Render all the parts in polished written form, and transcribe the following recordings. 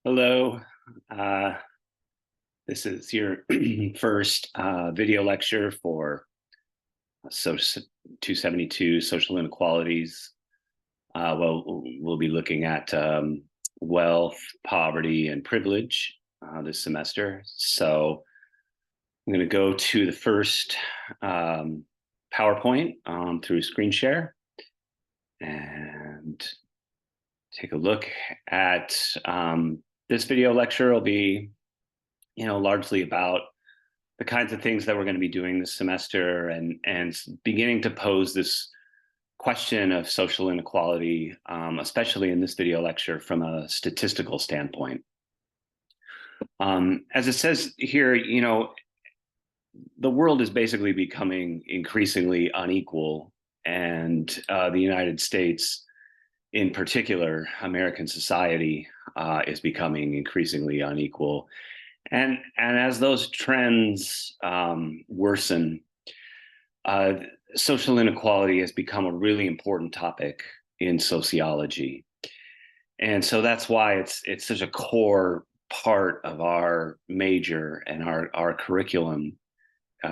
Hello. Uh, this is your first video lecture for SOC 272, Social Inequalities. We'll be looking at wealth, poverty, and privilege this semester. So I'm going to go to the first PowerPoint through screen share and take a look at this video lecture. Will be largely about the kinds of things that we're going to be doing this semester and beginning to pose this question of social inequality, especially in this video lecture from a statistical standpoint. As it says here, the world is basically becoming increasingly unequal, and the United States, in particular, American society, is becoming increasingly unequal. And as those trends worsen, social inequality has become a really important topic in sociology. And so that's why it's such a core part of our major and our curriculum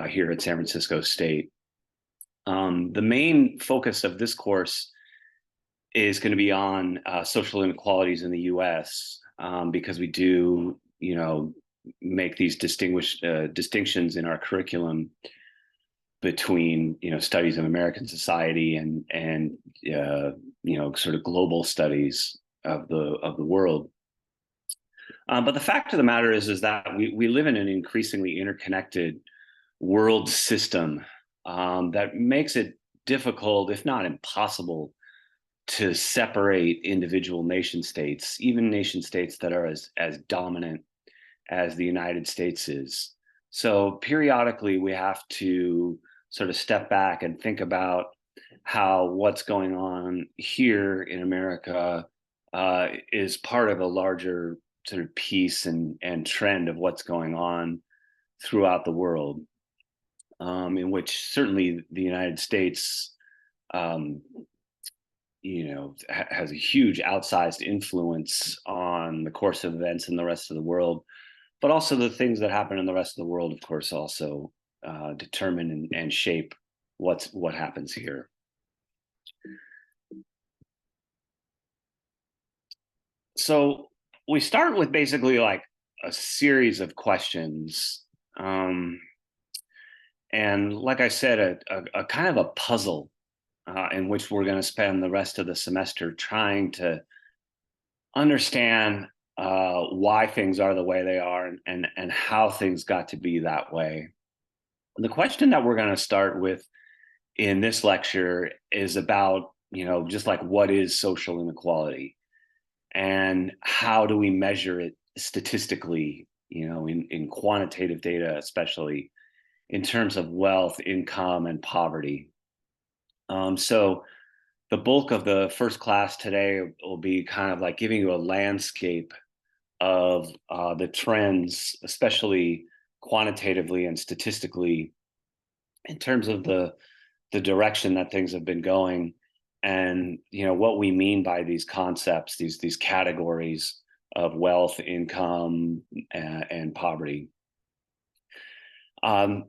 here at San Francisco State. The main focus of this course is going to be on social inequalities in the U.S. Because we do, make these distinctions in our curriculum between, studies of American society and sort of global studies of the world. But the fact of the matter is that we live in an increasingly interconnected world system that makes it difficult, if not impossible, to separate individual nation states, even nation states that are as dominant as the United States is. So periodically we have to sort of step back and think about how what's going on here in America is part of a larger sort of piece and trend of what's going on throughout the world, in which certainly the United States has a huge outsized influence on the course of events in the rest of the world, but also the things that happen in the rest of the world, of course, also determine and shape what happens here. So we start with basically like a series of questions. And like I said, a kind of a puzzle in which we're going to spend the rest of the semester trying to understand why things are the way they are and how things got to be that way. The question that we're going to start with in this lecture is about, just like what is social inequality and how do we measure it statistically, in quantitative data, especially in terms of wealth, income, and poverty. So the bulk of the first class today will be kind of like giving you a landscape of the trends, especially quantitatively and statistically, in terms of the direction that things have been going, and what we mean by these concepts, these categories of wealth, income, and poverty.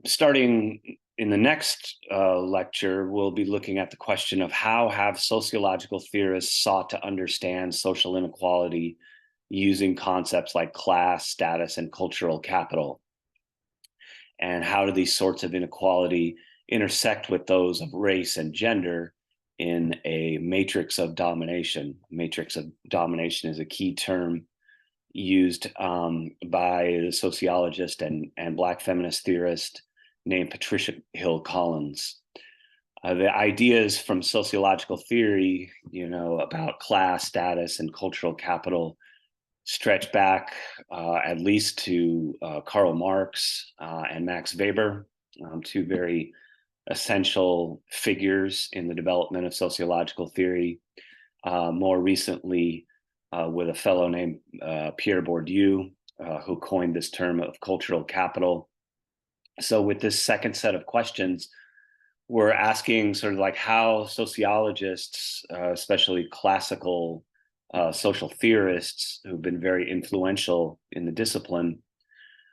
Starting in the next lecture, we'll be looking at the question of how have sociological theorists sought to understand social inequality using concepts like class, status, and cultural capital. And how do these sorts of inequality intersect with those of race and gender in a matrix of domination? Matrix of domination is a key term used by the sociologist and Black feminist theorist named Patricia Hill Collins. The ideas from sociological theory, about class, status, and cultural capital stretch back at least to Karl Marx and Max Weber, two very essential figures in the development of sociological theory. More recently, with a fellow named Pierre Bourdieu, who coined this term of cultural capital. So with this second set of questions, we're asking sort of like how sociologists, especially classical social theorists who've been very influential in the discipline,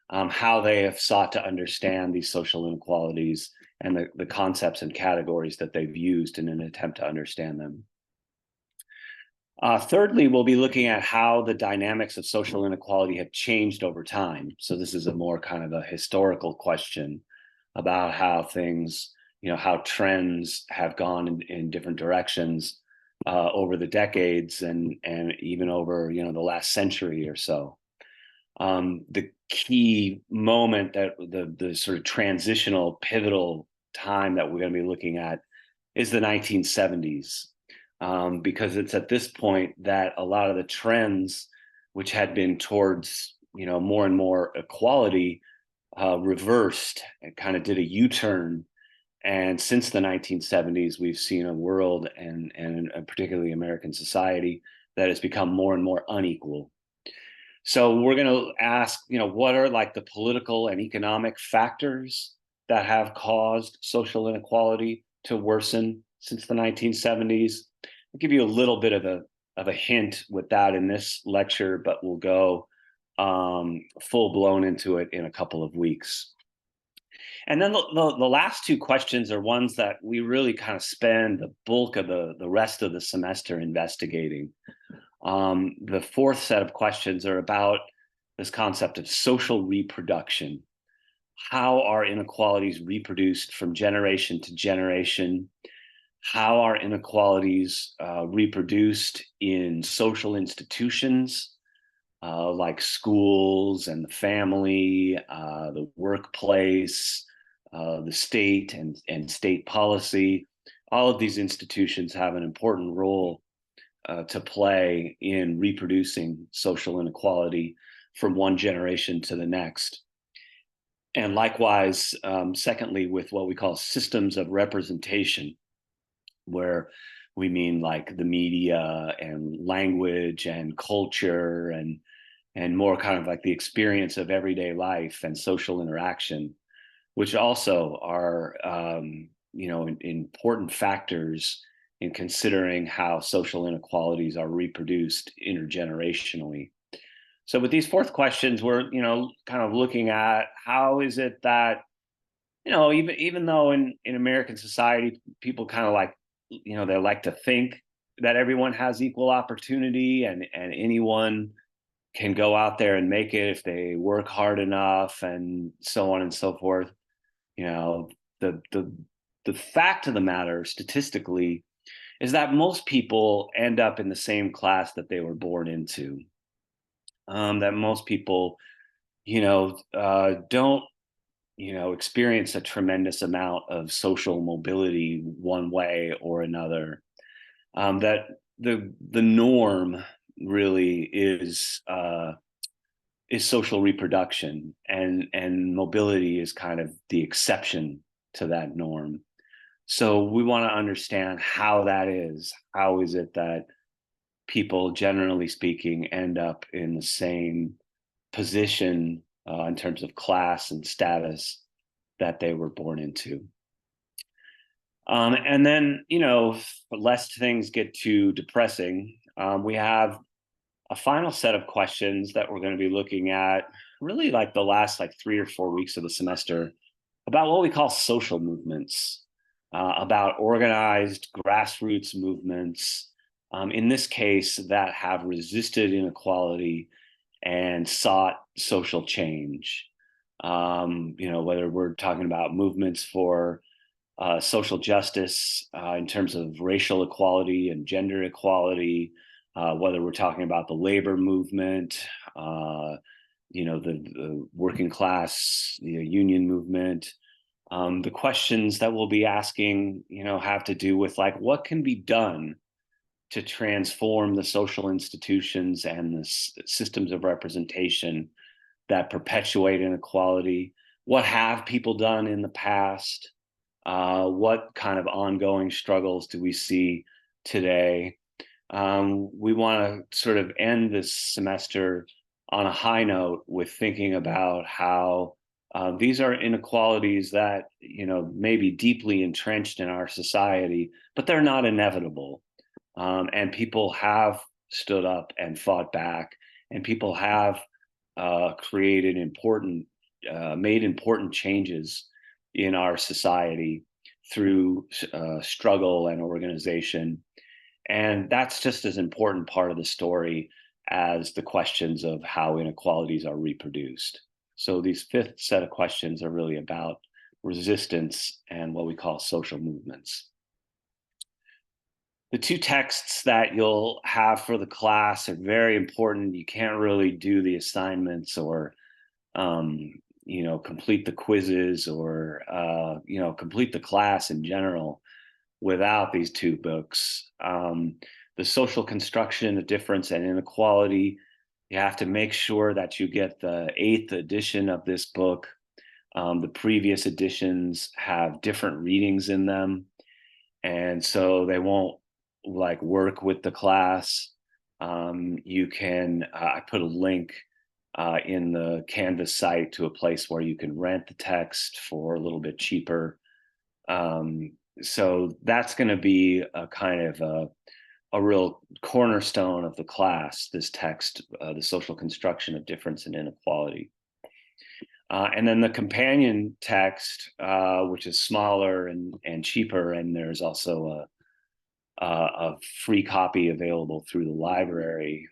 how they have sought to understand these social inequalities and the concepts and categories that they've used in an attempt to understand them. Thirdly, we'll be looking at how the dynamics of social inequality have changed over time. So this is a more kind of a historical question about how things, how trends have gone in different directions over the decades and even over, the last century or so. The key moment, that the sort of transitional, pivotal time that we're going to be looking at is the 1970s. Because it's at this point that a lot of the trends, which had been towards, more and more equality, reversed and kind of did a U-turn. And since the 1970s, we've seen a world and particularly American society that has become more and more unequal. So we're going to ask, what are like the political and economic factors that have caused social inequality to worsen since the 1970s? I'll give you a little bit of a hint with that in this lecture, but we'll go full blown into it in a couple of weeks. And then the last two questions are ones that we really kind of spend the bulk of the rest of the semester investigating. The fourth set of questions are about this concept of social reproduction. How are inequalities reproduced from generation to generation? How are inequalities reproduced in social institutions like schools and the family, the workplace, the state and state policy? All of these institutions have an important role to play in reproducing social inequality from one generation to the next. And likewise, secondly, with what we call systems of representation, where we mean like the media and language and culture and more kind of like the experience of everyday life and social interaction, which also are important factors in considering how social inequalities are reproduced intergenerationally. So with these fourth questions, we're kind of looking at how is it that even though in American society people kind of like they like to think that everyone has equal opportunity and anyone can go out there and make it if they work hard enough and so on and so forth. The fact of the matter statistically is that most people end up in the same class that they were born into. That most people, don't, experience a tremendous amount of social mobility one way or another. That the norm really is social reproduction, and mobility is kind of the exception to that norm. So we want to understand how that is. How is it that people, generally speaking, end up in the same position in terms of class and status that they were born into? And then, lest things get too depressing, we have a final set of questions that we're going to be looking at really like the last 3 or 4 weeks of the semester about what we call social movements, about organized grassroots movements, in this case, that have resisted inequality and sought social change. Whether we're talking about movements for social justice in terms of racial equality and gender equality, whether we're talking about the labor movement, the working class, the union movement. The questions that we'll be asking, have to do with what can be done to transform the social institutions and the systems of representation that perpetuate inequality. What have people done in the past? What kind of ongoing struggles do we see today? We want to sort of end this semester on a high note with thinking about how these are inequalities that, may be deeply entrenched in our society, but they're not inevitable. And people have stood up and fought back, and people have created made important changes in our society through struggle and organization. And that's just as important part of the story as the questions of how inequalities are reproduced. So these fifth set of questions are really about resistance and what we call social movements. The two texts that you'll have for the class are very important. You can't really do the assignments or complete the quizzes or complete the class in general without these two books. The Social Construction of Difference and Inequality, you have to make sure that you get the 8th edition of this book. The previous editions have different readings in them, and so they won't work with the class. You can, I put a link in the Canvas site to a place where you can rent the text for a little bit cheaper. So that's going to be a kind of a real cornerstone of the class, this text, The Social Construction of Difference and Inequality. And then the companion text, which is smaller and cheaper, and there's also a free copy available through the library,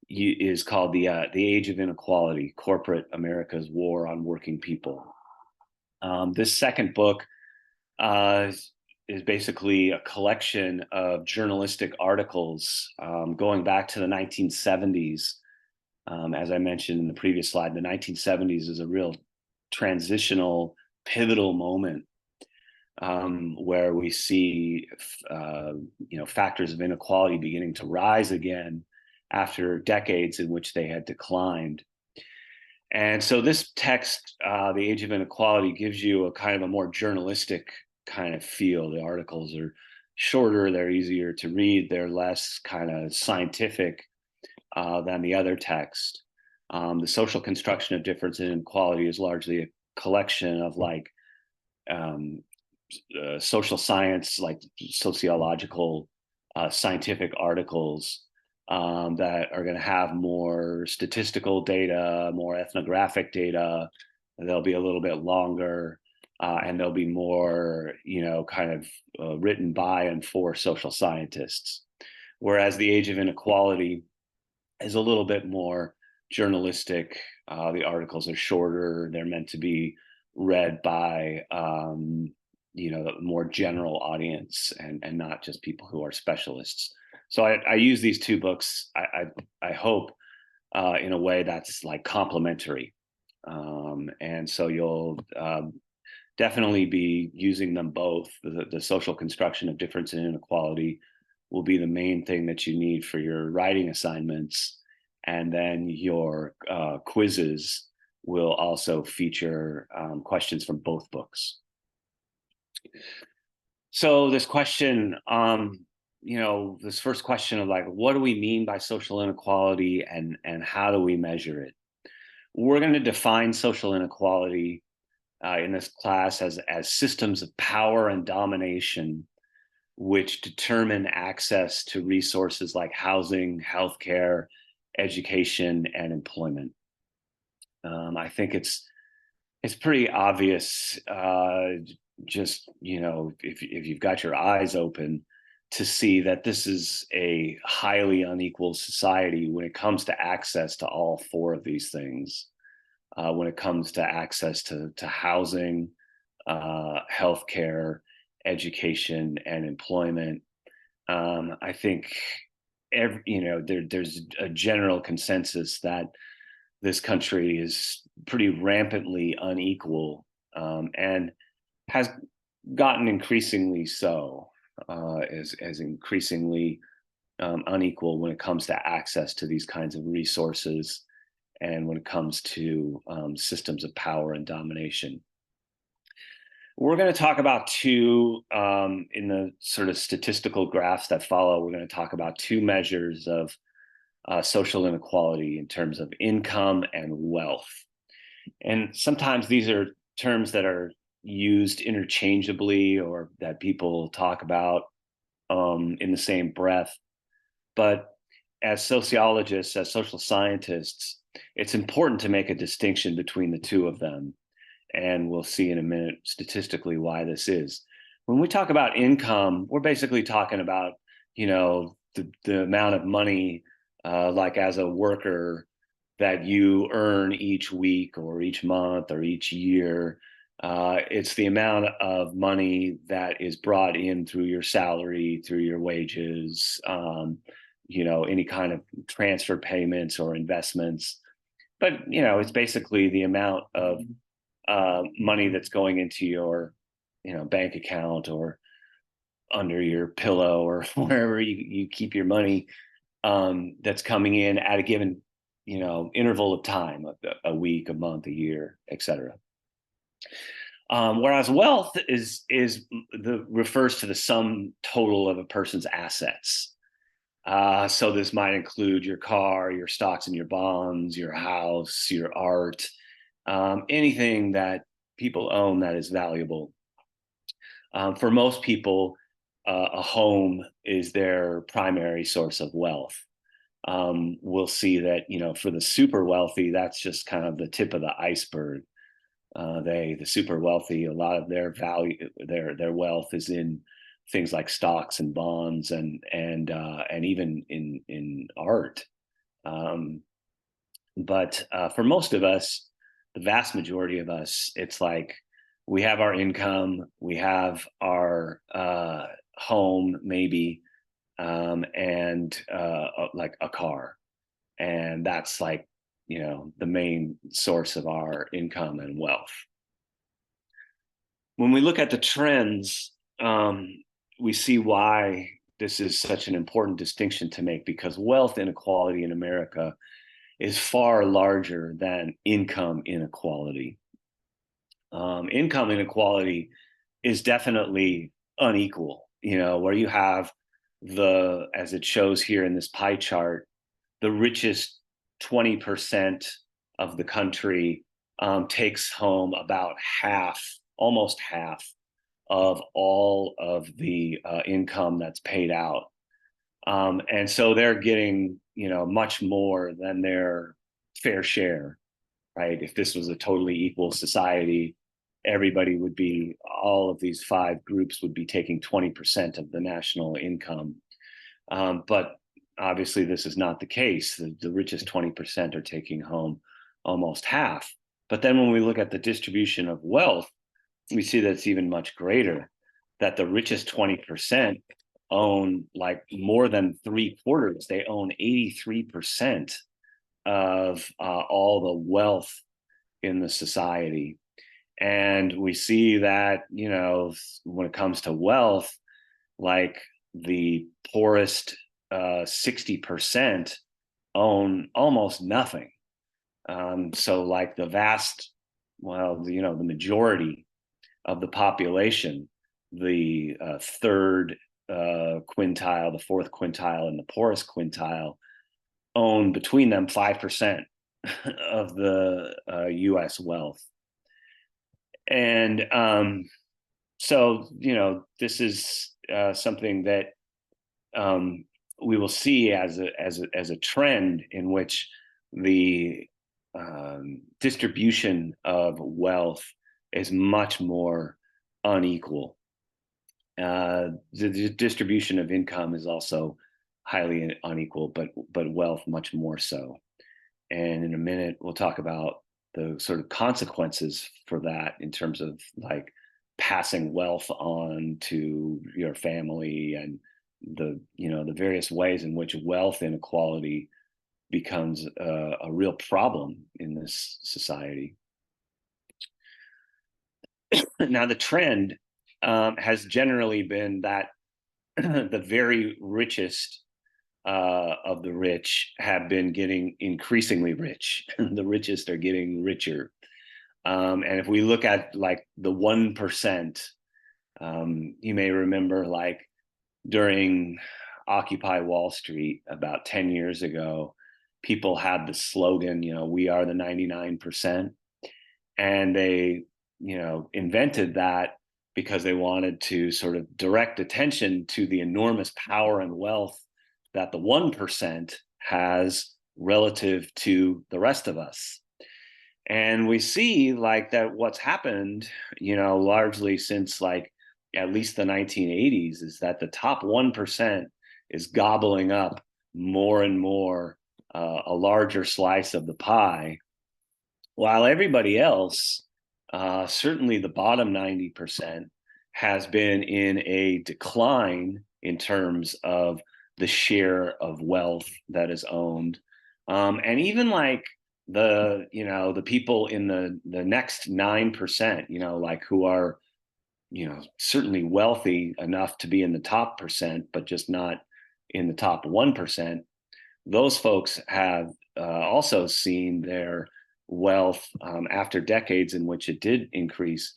is called The Age of Inequality: Corporate America's War on Working People. This second book is basically a collection of journalistic articles going back to the 1970s. As I mentioned in the previous slide, the 1970s is a real transitional, pivotal moment where we see factors of inequality beginning to rise again after decades in which they had declined. And so this text, The Age of Inequality, gives you a kind of a more journalistic kind of feel. The articles are shorter, they're easier to read, they're less kind of scientific than the other text. The Social Construction of Difference and Inequality is largely a collection of social science, like sociological, scientific articles that are going to have more statistical data, more ethnographic data. They'll be a little bit longer, and they'll be more, written by and for social scientists. Whereas The Age of Inequality is a little bit more journalistic. The articles are shorter. They're meant to be read by the more general audience and not just people who are specialists. So I use these two books, I hope, in a way that's like complementary. And so you'll definitely be using them both. The Social Construction of Difference and Inequality will be the main thing that you need for your writing assignments. And then your quizzes will also feature questions from both books. So this question, this first question of what do we mean by social inequality and how do we measure it? We're going to define social inequality in this class as systems of power and domination which determine access to resources like housing, healthcare, education, and employment. I think it's pretty obvious, if you've got your eyes open, to see that this is a highly unequal society when it comes to access to all four of these things. When it comes to access to housing, healthcare, education, and employment, I think there's a general consensus that this country is pretty rampantly unequal, and has gotten increasingly so, as increasingly unequal when it comes to access to these kinds of resources and when it comes to systems of power and domination. We're going to talk about two, in the sort of statistical graphs that follow, we're going to talk about two measures of social inequality in terms of income and wealth. And sometimes these are terms that are used interchangeably or that people talk about in the same breath. But as sociologists, as social scientists, it's important to make a distinction between the two of them. And we'll see in a minute statistically why this is. When we talk about income, we're basically talking about, the amount of money, like as a worker, that you earn each week or each month or each year. It's the amount of money that is brought in through your salary, through your wages, any kind of transfer payments or investments. But, it's basically the amount of money that's going into your, bank account or under your pillow or wherever you keep your money, that's coming in at a given, interval of time, a week, a month, a year, etc. Whereas wealth refers to the sum total of a person's assets. So this might include your car, your stocks and your bonds, your house, your art, anything that people own that is valuable. For most people, a home is their primary source of wealth. We'll see that, for the super wealthy, that's just kind of the tip of the iceberg. The super wealthy, a lot of their value, their wealth is in things like stocks and bonds and even in art. But for most of us, the vast majority of us, it's like we have our income, we have our home, maybe, and like a car, and that's like the main source of our income and wealth. When we look at the trends, we see why this is such an important distinction to make, because wealth inequality in America is far larger than income inequality. Income inequality is definitely unequal, where you have as it shows here in this pie chart, the richest 20% of the country takes home about almost half of all of the income that's paid out. And so they're getting, much more than their fair share, right? If this was a totally equal society, all of these 5 groups would be taking 20% of the national income. But obviously this is not the case. The richest 20% are taking home almost half. But then when we look at the distribution of wealth, we see that it's even much greater, that the richest 20% own like more than 3/4. They own 83% of all the wealth in the society. And we see that, when it comes to wealth, like the poorest 60% own almost nothing. So like the majority of the population, the third quintile, the fourth quintile, and the poorest quintile own between them 5% of the US wealth. And so, this is something that we will see as a trend in which the distribution of wealth is much more unequal. The distribution of income is also highly unequal, but wealth much more so. And in a minute, we'll talk about the sort of consequences for that in terms of like passing wealth on to your family, and the various ways in which wealth inequality becomes a real problem in this society. Now, the trend has generally been that the very richest of the rich have been getting increasingly rich. The richest are getting richer. And if we look at like the 1%, you may remember like during Occupy Wall Street about 10 years ago, people had the slogan, we are the 99%. And they, invented that because they wanted to sort of direct attention to the enormous power and wealth that the 1% has relative to the rest of us. And we see like that what's happened, largely since like at least the 1980s, is that the top 1% is gobbling up more and more, a larger slice of the pie, while everybody else, certainly the bottom 90%, has been in a decline in terms of the share of wealth that is owned. And even like the people in the next 9%, like who are, certainly wealthy enough to be in the top percent, but just not in the top 1%, those folks have also seen their wealth, after decades in which it did increase.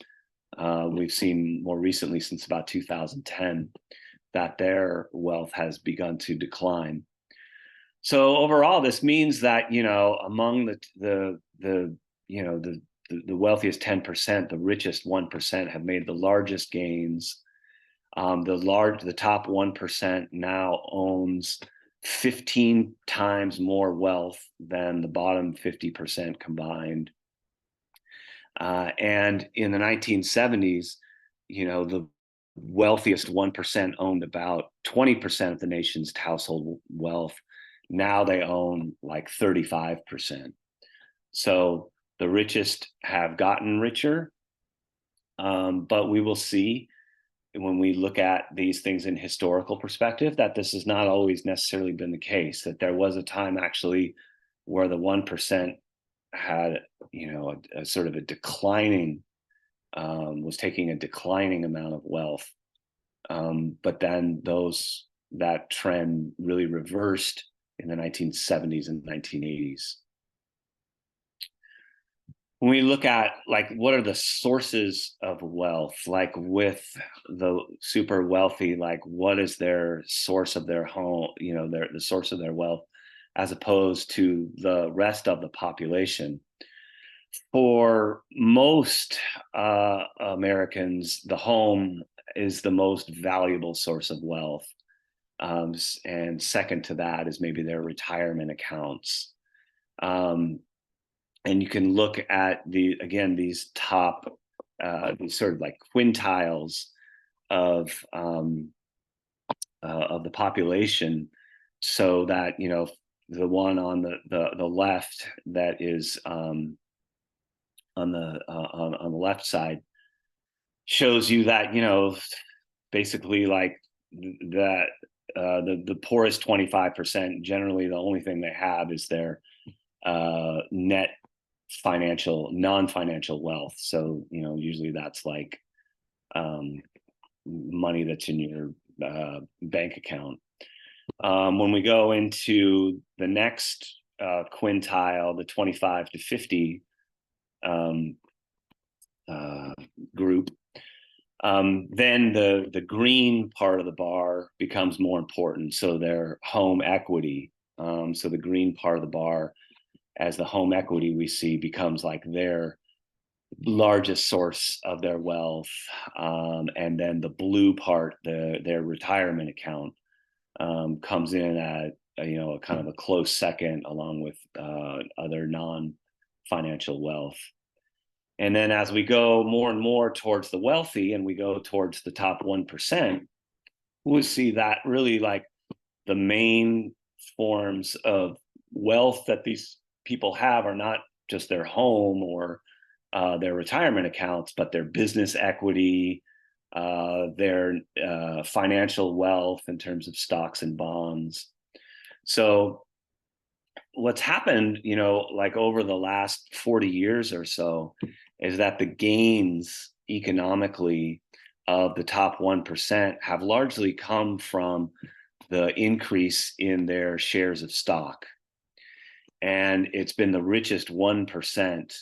We've seen more recently, since about 2010, that their wealth has begun to decline. So overall, this means that among the wealthiest 10%, the richest 1% have made the largest gains. The top 1% now owns 15 times more wealth than the bottom 50% combined. And in the 1970s, the wealthiest 1% owned about 20% of the nation's household wealth. Now they own like 35%. So the richest have gotten richer, but we will see when we look at these things in historical perspective that this has not always necessarily been the case, that there was a time actually where the 1% had, a sort of a declining, was taking a declining amount of wealth. But then that trend really reversed in the 1970s and 1980s. When we look at like what are the sources of wealth, like with the super wealthy, like what is their source of their home, the source of their wealth, as opposed to the rest of the population. For most Americans, the home is the most valuable source of wealth. And second to that is maybe their retirement accounts. And you can look at these top, these sort of like quintiles of the population, so that the one on the left that is on the left side shows you that basically like that the poorest 25%, generally the only thing they have is their net non-financial wealth. So usually that's like money that's in your bank account. When we go into the next quintile, the 25 to 50 group, then the green part of the bar becomes more important. So their home equity. So the green part of the bar, as the home equity we see, becomes like their largest source of their wealth. And then the blue part, their retirement account, comes in at a kind of a close second, along with other non-financial wealth. And then as we go more and more towards the wealthy, and we go towards the top 1%, we'll see that really like the main forms of wealth that these people have are not just their home or their retirement accounts, but their business equity, their financial wealth in terms of stocks and bonds. So what's happened, like over the last 40 years or so, is that the gains economically of the top 1% have largely come from the increase in their shares of stock. And it's been the richest 1%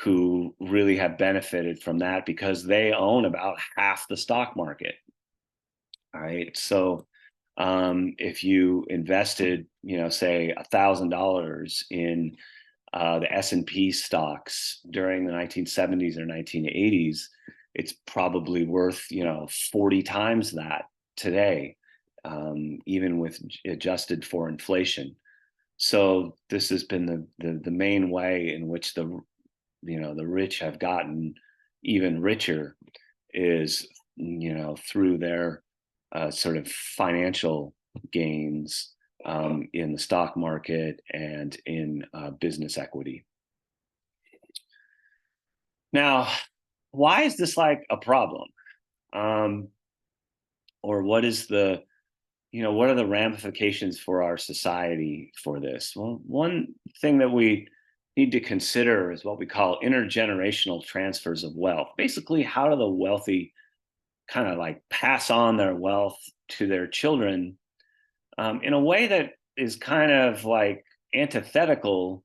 who really have benefited from that, because they own about half the stock market. All right. So if you invested, say $1,000 in the S&P stocks during the 1970s or 1980s, it's probably worth 40 times that today. even with adjusted for inflation. So this has been the main way in which the rich have gotten even richer is through their sort of financial gains in the stock market and in business equity. Now, why is this like a problem? Or what is what are the ramifications for our society for this? Well, one thing that we need to consider is what we call intergenerational transfers of wealth. Basically, how do the wealthy kind of like pass on their wealth to their children in a way that is kind of like antithetical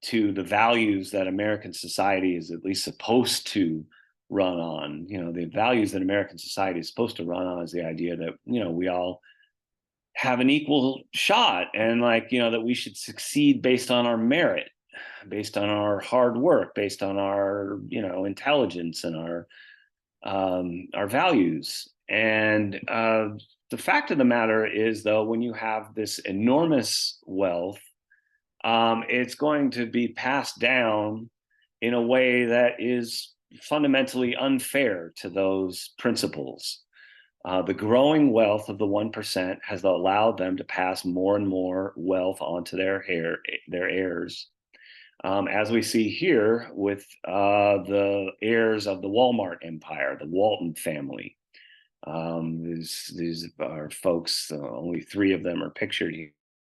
to the values that American society is at least supposed to run on. The values that American society is supposed to run on is the idea that, we all have an equal shot, and that we should succeed based on our merit, based on our hard work, based on our, intelligence and our values. And the fact of the matter is, though, when you have this enormous wealth, it's going to be passed down in a way that is fundamentally unfair to those principles. The growing wealth of the 1% has allowed them to pass more and more wealth onto their heirs. As we see here with the heirs of the Walmart empire, the Walton family. These are folks, only 3 of them are pictured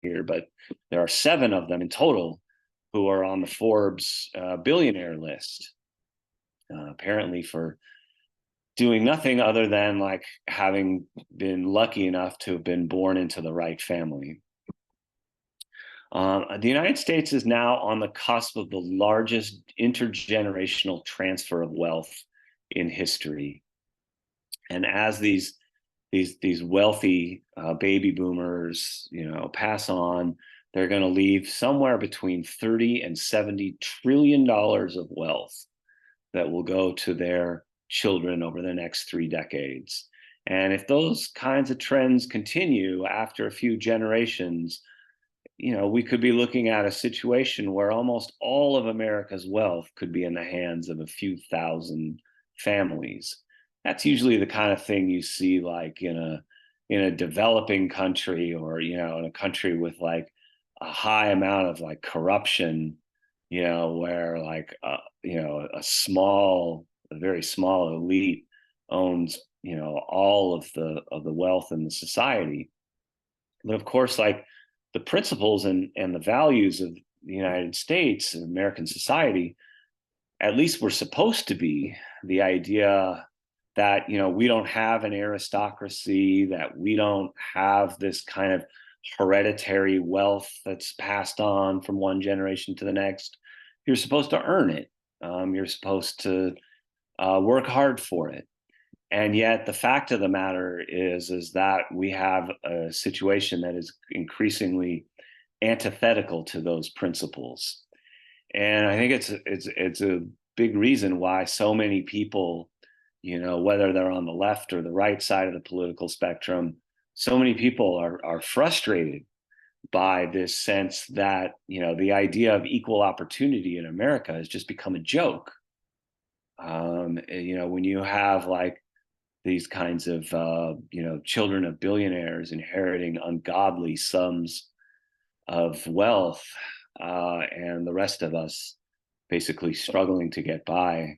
here, but there are 7 of them in total who are on the Forbes billionaire list, apparently for doing nothing other than like having been lucky enough to have been born into the right family. The United States is now on the cusp of the largest intergenerational transfer of wealth in history. And as these wealthy baby boomers, pass on, they're going to leave somewhere between 30 and 70 trillion dollars of wealth that will go to their children over the next 3 decades. And if those kinds of trends continue after a few generations, we could be looking at a situation where almost all of America's wealth could be in the hands of a few thousand families. That's usually the kind of thing you see like in a developing country, or in a country with like a high amount of like corruption, where like a very small elite owns all of the wealth in the society. But of course, like the principles and the values of the United States and American society, at least we're supposed to be the idea that we don't have an aristocracy, that we don't have this kind of hereditary wealth that's passed on from one generation to the next. You're supposed to earn it. You're supposed to work hard for it. And yet the fact of the matter is that we have a situation that is increasingly antithetical to those principles. And I think it's a big reason why so many people, whether they're on the left or the right side of the political spectrum, so many people are frustrated by this sense that, the idea of equal opportunity in America has just become a joke. When you have like these kinds of, children of billionaires inheriting ungodly sums of wealth, and the rest of us basically struggling to get by,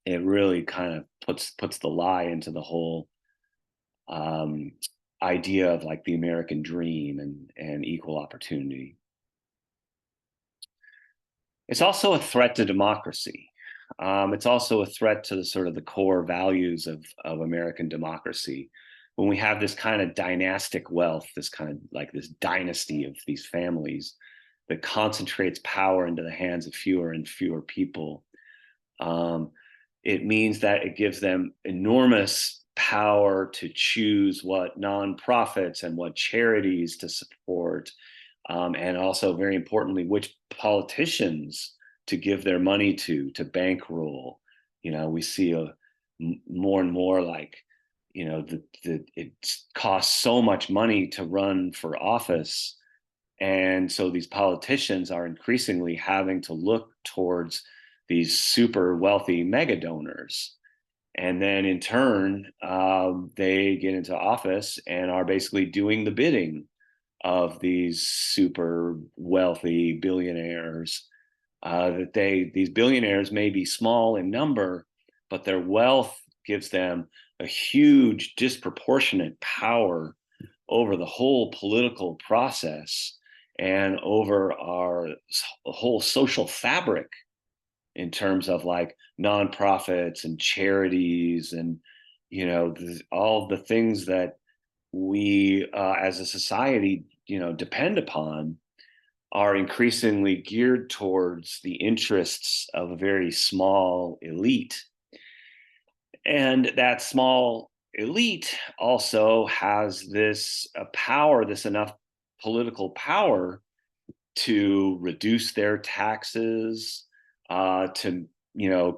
it really kind of puts the lie into the whole idea of like the American dream and equal opportunity. It's also a threat to democracy. It's also a threat to the sort of the core values of American democracy. When we have this kind of dynastic wealth, this kind of like this dynasty of these families that concentrates power into the hands of fewer and fewer people, it means that it gives them enormous power to choose what nonprofits and what charities to support, and also, very importantly, which politicians to give their money to bankroll. We see more and more like, it costs so much money to run for office. And so these politicians are increasingly having to look towards these super wealthy mega donors. And then in turn, they get into office and are basically doing the bidding of these super wealthy billionaires. These billionaires may be small in number, but their wealth gives them a huge disproportionate power over the whole political process and over our whole social fabric in terms of like nonprofits and charities and all the things that we as a society depend upon are increasingly geared towards the interests of a very small elite. And that small elite also has this power, this enough political power to reduce their taxes, to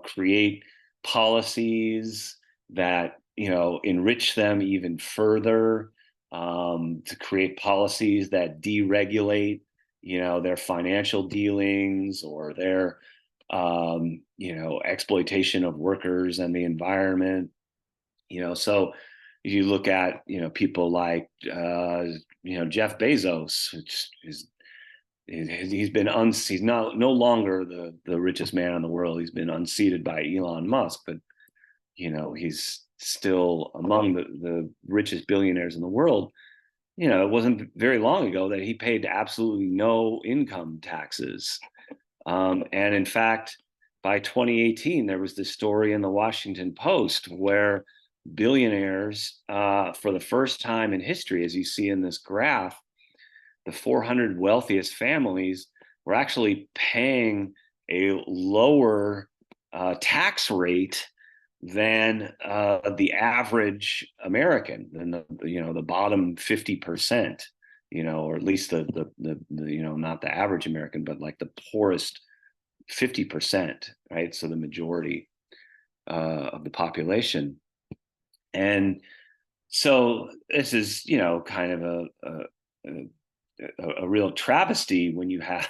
create policies that enrich them even further, to create policies that deregulate their financial dealings or their exploitation of workers and the environment. So you look at people like Jeff Bezos, which is he's no longer the richest man in the world. He's been unseated by Elon Musk, but he's still among the richest billionaires in the world. It wasn't very long ago that he paid absolutely no income taxes. And in fact, by 2018, there was this story in the Washington Post where billionaires, for the first time in history, as you see in this graph, the 400 wealthiest families were actually paying a lower tax rate than the average American, than the bottom 50%, or at least the not the average American, but like the poorest 50%, right? So the majority of the population. And so this is kind of a real travesty when you have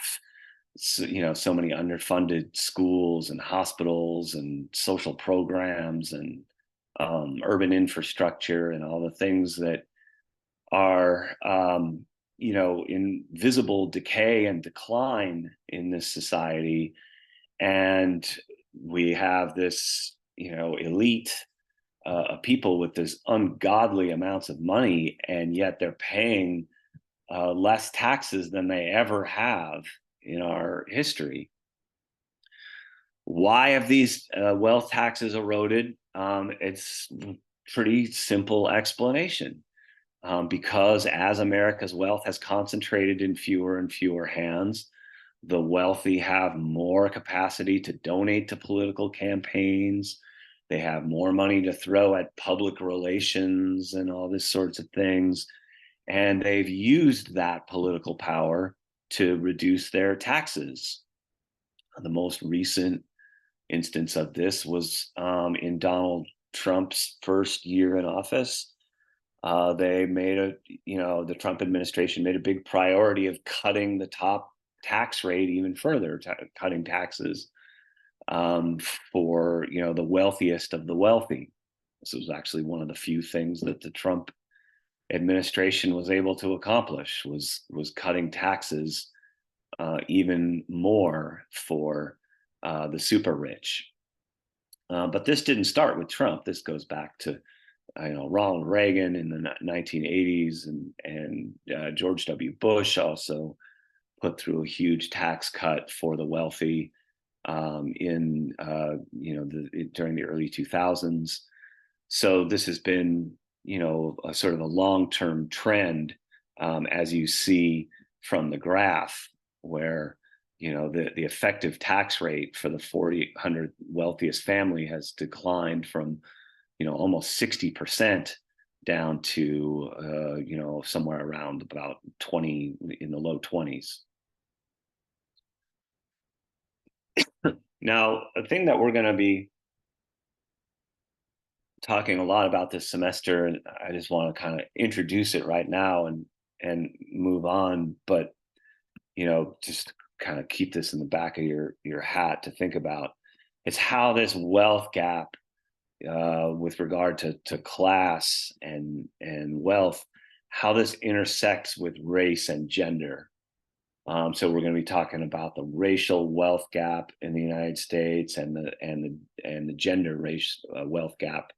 so many underfunded schools and hospitals and social programs and urban infrastructure and all the things that are in visible decay and decline in this society. And we have this elite people with this ungodly amounts of money, and yet they're paying less taxes than they ever have in our history. Why have these wealth taxes eroded? It's pretty simple explanation. Because as America's wealth has concentrated in fewer and fewer hands, the wealthy have more capacity to donate to political campaigns. They have more money to throw at public relations and all this sorts of things. And they've used that political power to reduce their taxes. The most recent instance of this was in Donald Trump's first year in office. They made the Trump administration made a big priority of cutting the top tax rate even further, cutting taxes for the wealthiest of the wealthy. This was actually one of the few things that the Trump administration was able to accomplish was cutting taxes even more for the super rich. But this didn't start with Trump. This goes back to Ronald Reagan in the 1980s, and George W. Bush also put through a huge tax cut for the wealthy during the early 2000s. So this has been a sort of a long-term trend, as you see from the graph, where the effective tax rate for the 400 wealthiest family has declined from almost 60% down to somewhere around about 20, in the low 20s. Now, the thing that we're going to be talking a lot about this semester, and I just want to kind of introduce it right now and move on. But just kind of keep this in the back of your hat to think about. It's how this wealth gap, with regard to class and wealth, how this intersects with race and gender. So we're going to be talking about the racial wealth gap in the United States and the gender race wealth gap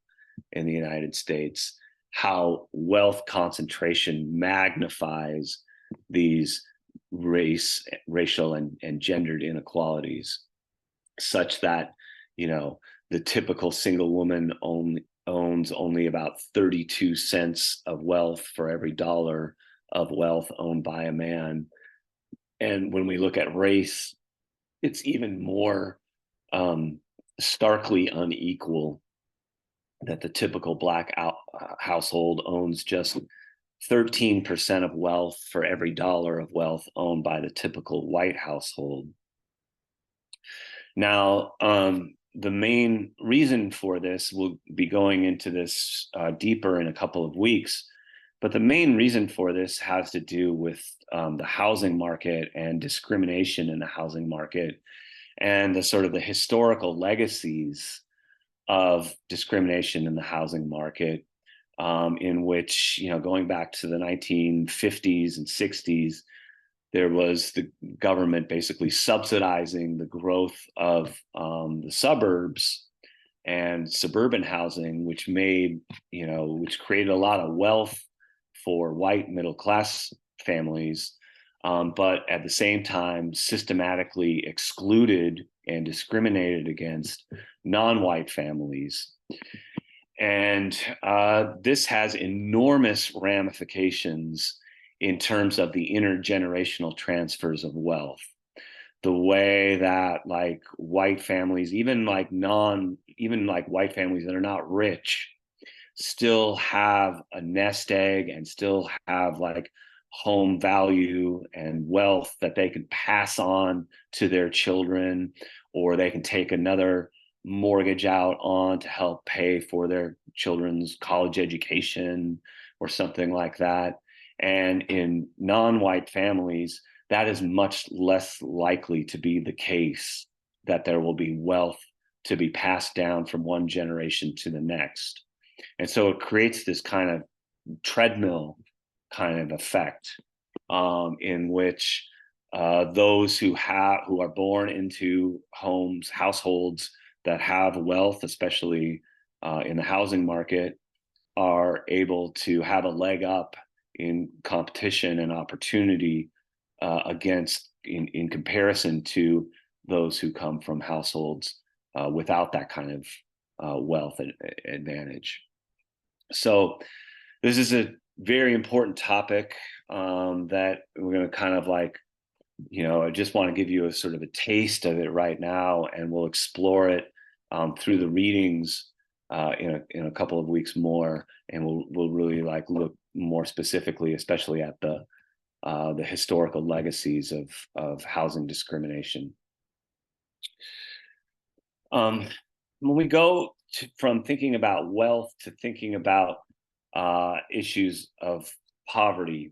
in the United States. How wealth concentration magnifies these racial and gendered inequalities, such that the typical single woman owns only about 32 cents of wealth for every dollar of wealth owned by a man. And when we look at race, it's even more starkly unequal, that the typical Black household owns just 13% of wealth for every dollar of wealth owned by the typical white household. Now, the main reason for this, we'll be going into this deeper in a couple of weeks, but the main reason for this has to do with the housing market and discrimination in the housing market, and the sort of the historical legacies of discrimination in the housing market, in which, going back to the 1950s and 60s, there was the government basically subsidizing the growth of the suburbs and suburban housing, which created a lot of wealth for white middle class families, but at the same time systematically excluded and discriminated against non-white families. And this has enormous ramifications in terms of the intergenerational transfers of wealth. The way that white families, even white families that are not rich, still have a nest egg and still have home value and wealth that they can pass on to their children, or they can take another mortgage out on to help pay for their children's college education or something like that. And in non-white families, that is much less likely to be the case, that there will be wealth to be passed down from one generation to the next. And so it creates this kind of treadmill kind of effect, in which those who are born into households that have wealth, especially in the housing market, are able to have a leg up in competition and opportunity in comparison to those who come from households without that kind of wealth advantage. So this is a very important topic that we're going to kind of I just want to give you a sort of a taste of it right now, and we'll explore it through the readings in a couple of weeks more, and we'll really look more specifically, especially at the historical legacies of housing discrimination. When we go from thinking about wealth to thinking about issues of poverty,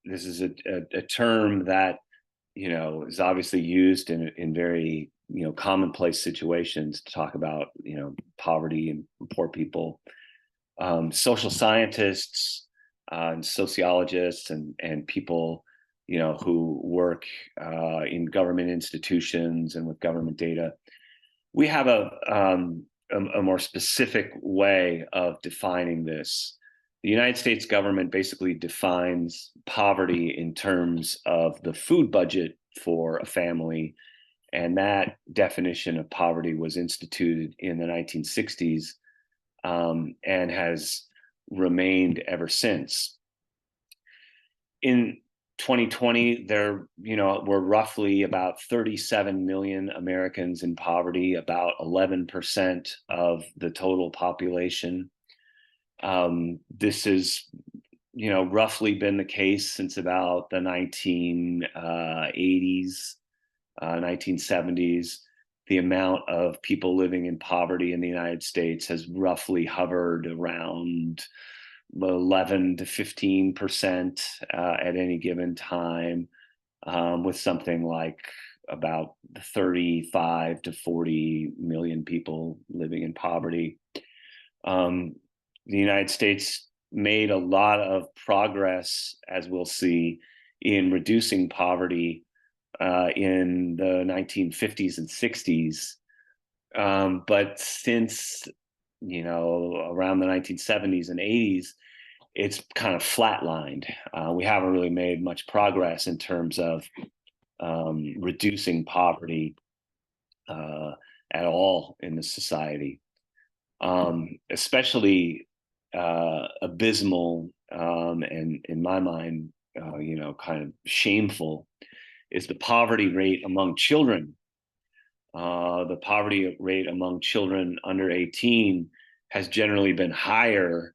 this is a term that is obviously used in very commonplace situations to talk about poverty and poor people. Social scientists and sociologists and people who work in government institutions and with government data, we have a more specific way of defining this. The United States government basically defines poverty in terms of the food budget for a family, and that definition of poverty was instituted in the 1960s and has remained ever since. In 2020, there were roughly about 37 million Americans in poverty, about 11% of the total population. This has roughly been the case since about the 1980s, 1970s. the amount of people living in poverty in the United States has roughly hovered around 11 to 15% at any given time, with something like about 35 to 40 million people living in poverty. The United States made a lot of progress, as we'll see, in reducing poverty in the 1950s and 60s. But since, around the 1970s and 80s, it's kind of flatlined. We haven't really made much progress in terms of reducing poverty at all in the society. Especially abysmal, and in my mind, kind of shameful, is the poverty rate among children. The poverty rate among children under 18 has generally been higher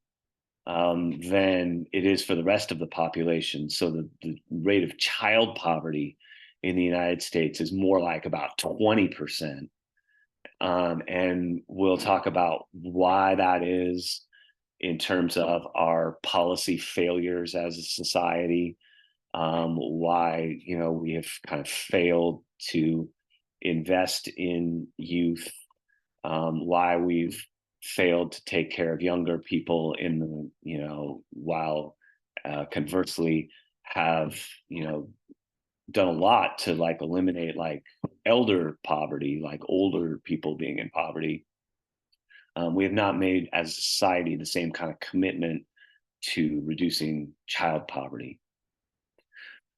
than it is for the rest of the population. So the rate of child poverty in the United States is more like about 20%. And we'll talk about why that is in terms of our policy failures as a society, why we have kind of failed to invest in youth, why we've failed to take care of younger people while conversely have done a lot to eliminate elder poverty, older people being in poverty. We have not made as a society the same kind of commitment to reducing child poverty.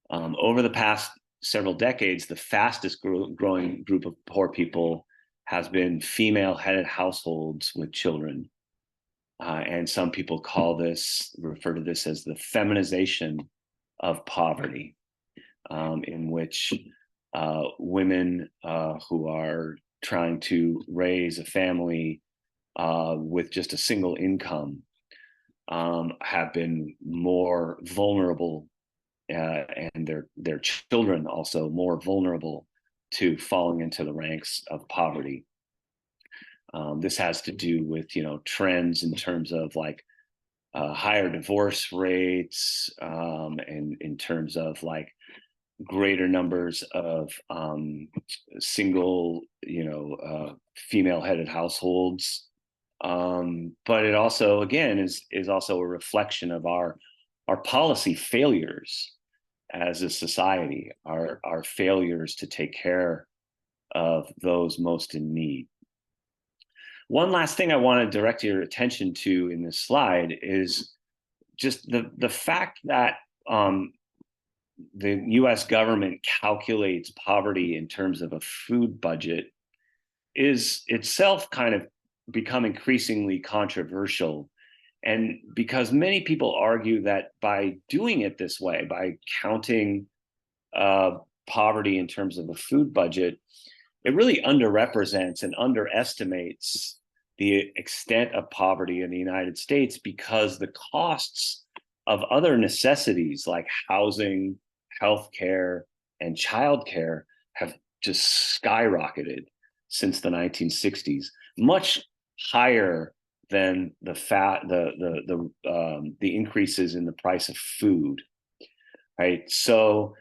Over the past several decades, the fastest growing group of poor people has been female-headed households with children. And some people refer to this as the feminization of poverty, in which women who are trying to raise a family with just a single income have been more vulnerable, and their children also more vulnerable to falling into the ranks of poverty. This has to do with trends in terms of higher divorce rates, and in terms of greater numbers of single female-headed households. But it also, again, is also a reflection of our policy failures as a society, our failures to take care of those most in need. One last thing I want to direct your attention to in this slide is just the fact that the US government calculates poverty in terms of a food budget is itself kind of become increasingly controversial. And because many people argue that by doing it this way, by counting poverty in terms of a food budget, it really underrepresents and underestimates the extent of poverty in the United States, because the costs of other necessities like housing, healthcare, and childcare have just skyrocketed since the 1960s, much higher than the increases in the price of food, right? So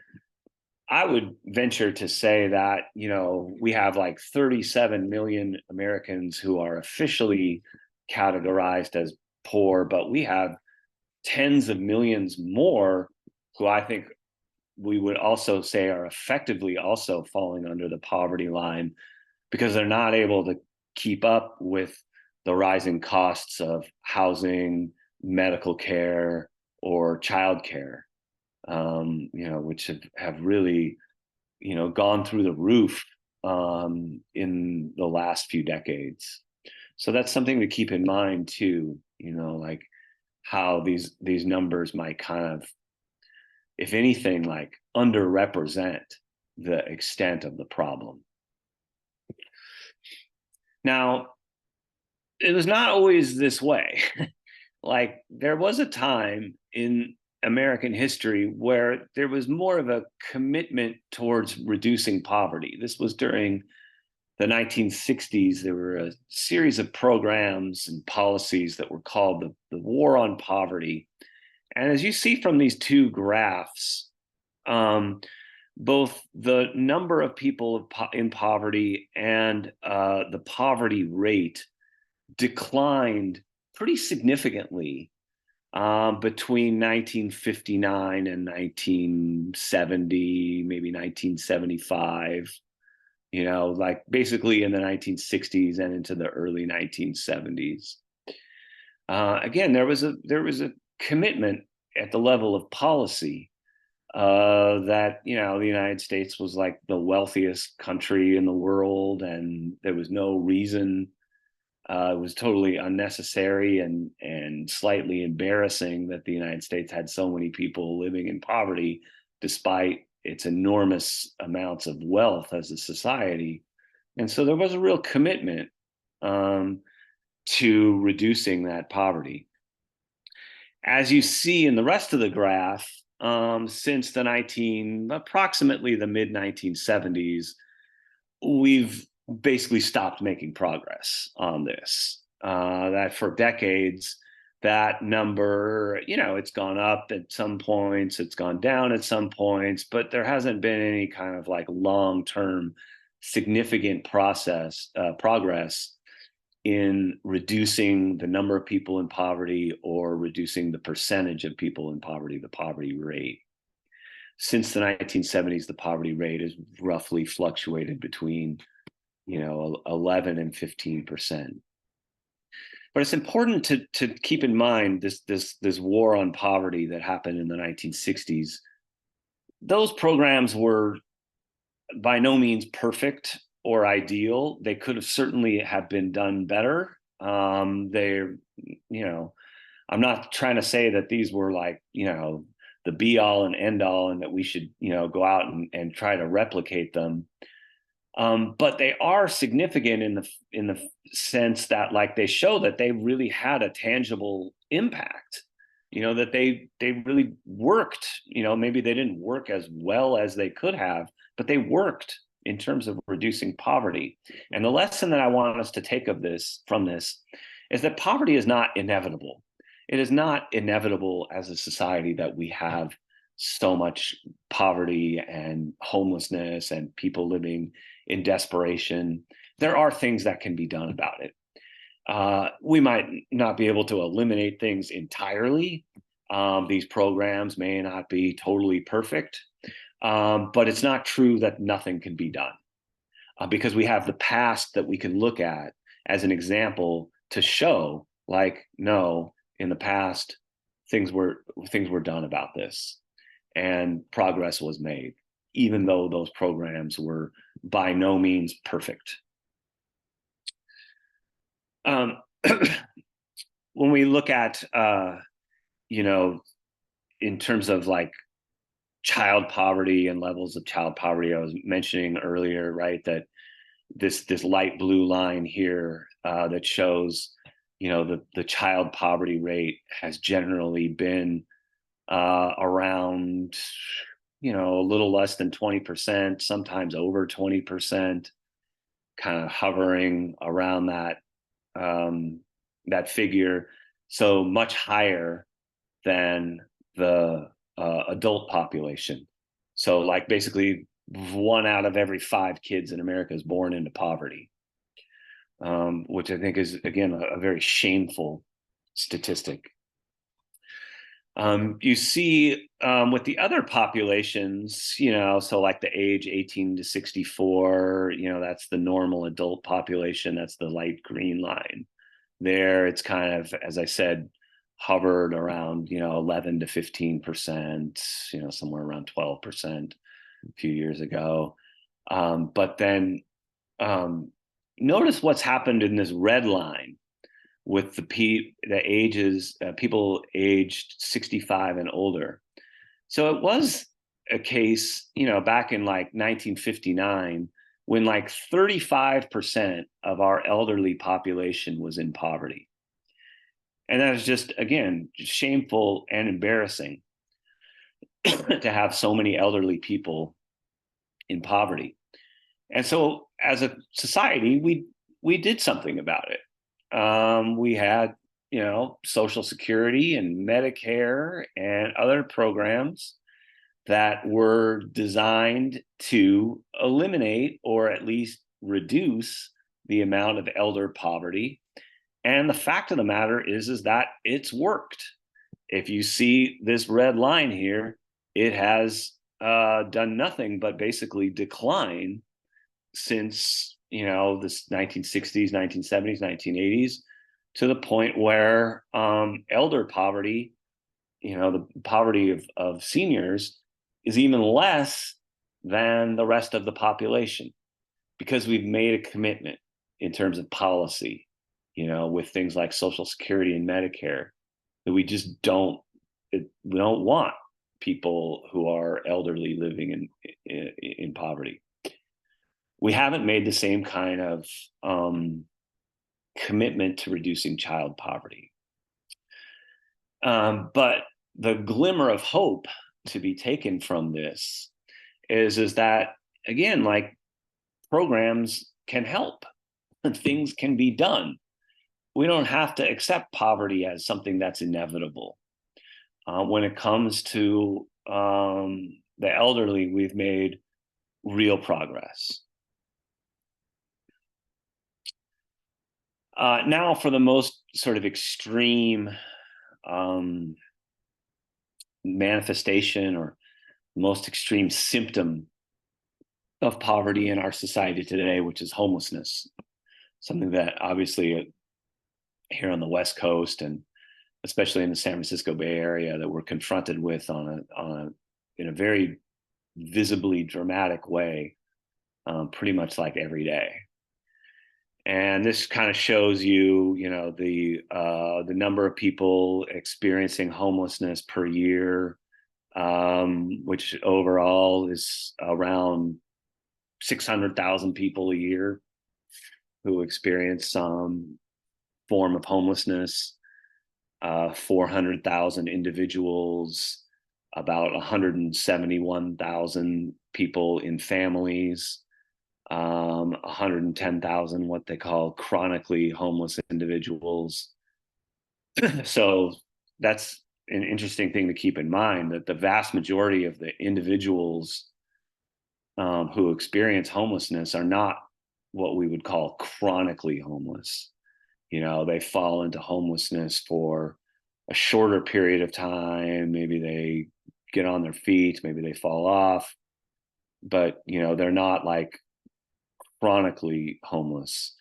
I would venture to say that we have 37 million Americans who are officially categorized as poor, but we have tens of millions more who I think we would also say are effectively also falling under the poverty line, because they're not able to keep up with the rising costs of housing, medical care, or childcare, which have really, gone through the roof in the last few decades. So that's something to keep in mind too, how these numbers might kind of, if anything, underrepresent the extent of the problem. Now, it was not always this way. There was a time in American history where there was more of a commitment towards reducing poverty. This was during the 1960s, there were a series of programs and policies that were called the War on Poverty. And as you see from these two graphs, both the number of people in poverty and the poverty rate declined pretty significantly between 1959 and 1970, maybe 1975, like basically in the 1960s and into the early 1970s. Again, there was a commitment at the level of policy that, the United States was like the wealthiest country in the world, and there was no reason. It was totally unnecessary and slightly embarrassing that the United States had so many people living in poverty, despite its enormous amounts of wealth as a society. And so there was a real commitment to reducing that poverty. As you see in the rest of the graph, since approximately the mid 1970s, we've basically stopped making progress on this. That for decades, that number, it's gone up at some points, it's gone down at some points, but there hasn't been any kind of like long-term significant progress in reducing the number of people in poverty or reducing the percentage of people in poverty, the poverty rate. Since the 1970s, the poverty rate has roughly fluctuated between 11 and 15%. But it's important to keep in mind this war on poverty that happened in the 1960s. Those programs were by no means perfect or ideal. They could have certainly have been done better. I'm not trying to say that these were like, the be all and end all, and that we should, go out and try to replicate them. But they are significant in the sense that, like, they show that they really had a tangible impact. That they really worked. Maybe they didn't work as well as they could have, but they worked in terms of reducing poverty. And the lesson that I want us to take from this is that poverty is not inevitable. It is not inevitable as a society that we have so much poverty and homelessness and people living in desperation. There are things that can be done about it. We might not be able to eliminate things entirely. These programs may not be totally perfect, but it's not true that nothing can be done, because we have the past that we can look at as an example to show, like, no, in the past, things were done about this, and progress was made, even though those programs were by no means perfect. When we look at, in terms of like child poverty and levels of child poverty, I was mentioning earlier, right, that this light blue line here that shows, the child poverty rate has generally been around, a little less than 20%, sometimes over 20%, kind of hovering around that figure. So much higher than the adult population. So like basically 1 out of every 5 kids in America is born into poverty, which I think is, again, a very shameful statistic. You see with the other populations, so like the age 18 to 64, that's the normal adult population. That's the light green line. There, it's kind of, as I said, hovered around, 11 to 15%, somewhere around 12% a few years ago. But then notice what's happened in this red line with the ages, people aged 65 and older. So it was a case, back in like 1959, when like 35% of our elderly population was in poverty. And that is just, again, shameful and embarrassing to have so many elderly people in poverty. And so as a society, we did something about it. We had, Social Security and Medicare and other programs that were designed to eliminate or at least reduce the amount of elder poverty. And the fact of the matter is that it's worked. If you see this red line here, it has done nothing but basically decline since, this 1960s, 1970s, 1980s, to the point where elder poverty, the poverty of seniors, is even less than the rest of the population, because we've made a commitment in terms of policy, with things like Social Security and Medicare, that we just we don't want people who are elderly living in poverty. We haven't made the same kind of commitment to reducing child poverty. But the glimmer of hope to be taken from this is that, again, like, programs can help and things can be done. We don't have to accept poverty as something that's inevitable. When it comes to the elderly, we've made real progress. Now, for the most sort of extreme manifestation or most extreme symptom of poverty in our society today, which is homelessness, something that obviously here on the West Coast and especially in the San Francisco Bay Area that we're confronted with in a very visibly dramatic way, pretty much like every day. And this kind of shows you, the number of people experiencing homelessness per year, which overall is around 600,000 people a year who experience some form of homelessness. 400,000 individuals, about 171,000 people in families, 110,000 what they call chronically homeless individuals. So that's an interesting thing to keep in mind, that the vast majority of the individuals who experience homelessness are not what we would call chronically homeless. They fall into homelessness for a shorter period of time. Maybe they get on their feet, maybe they fall off, but they're not like chronically homeless.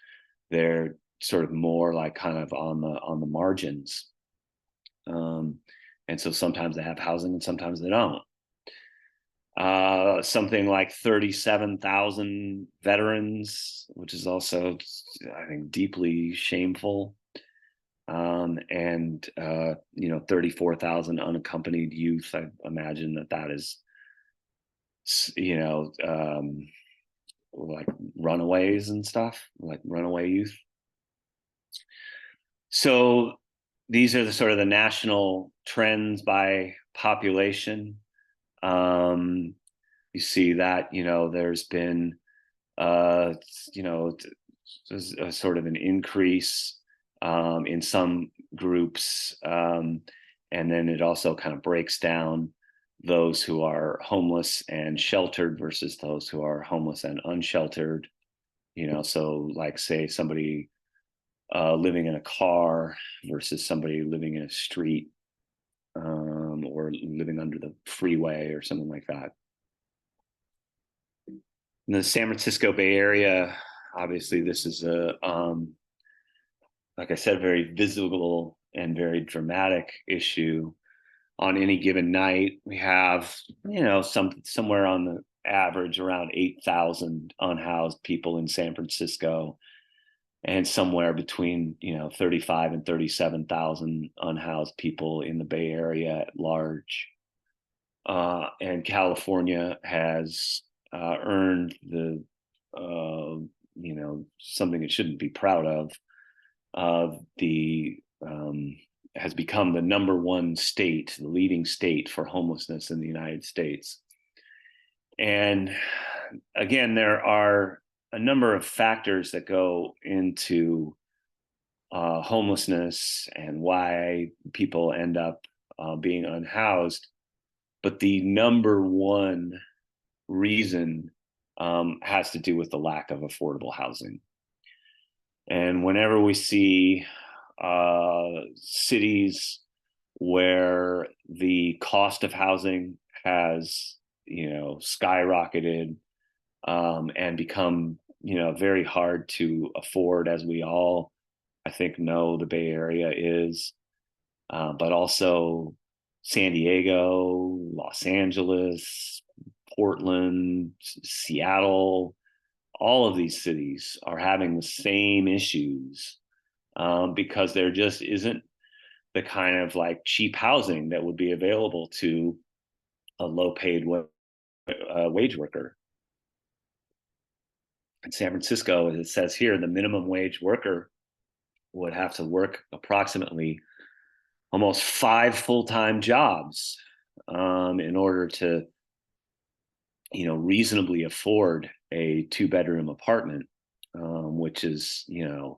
They're sort of more like kind of on the margins. And so sometimes they have housing and sometimes they don't. Something like 37,000 veterans, which is also, I think, deeply shameful. And 34,000 unaccompanied youth. I imagine that is, like runaways and stuff, like runaway youth. So these are the sort of the national trends by population. You see that, there's been, a sort of an increase in some groups. And then it also kind of breaks down those who are homeless and sheltered versus those who are homeless and unsheltered. So like, say, somebody living in a car versus somebody living in a street, or living under the freeway or something like that. In the San Francisco Bay Area, obviously this is like I said, very visible and very dramatic issue. On any given night, we have, somewhere on the average around 8,000 unhoused people in San Francisco, and somewhere between 35 and 37,000 unhoused people in the Bay Area at large. And California has earned the something it shouldn't be proud of. Has become the number one state, the leading state for homelessness in the United States. And again, there are a number of factors that go into homelessness and why people end up being unhoused. But the number one reason has to do with the lack of affordable housing. And whenever we see cities where the cost of housing has, skyrocketed and become, very hard to afford, as we all, I think, know the Bay Area is, but also San Diego, Los Angeles, Portland, Seattle, all of these cities are having the same issues because there just isn't the kind of like cheap housing that would be available to a low-paid wage worker. In San Francisco, as it says here, the minimum wage worker would have to work approximately almost 5 full-time jobs in order to, reasonably afford a 2-bedroom apartment, which is, when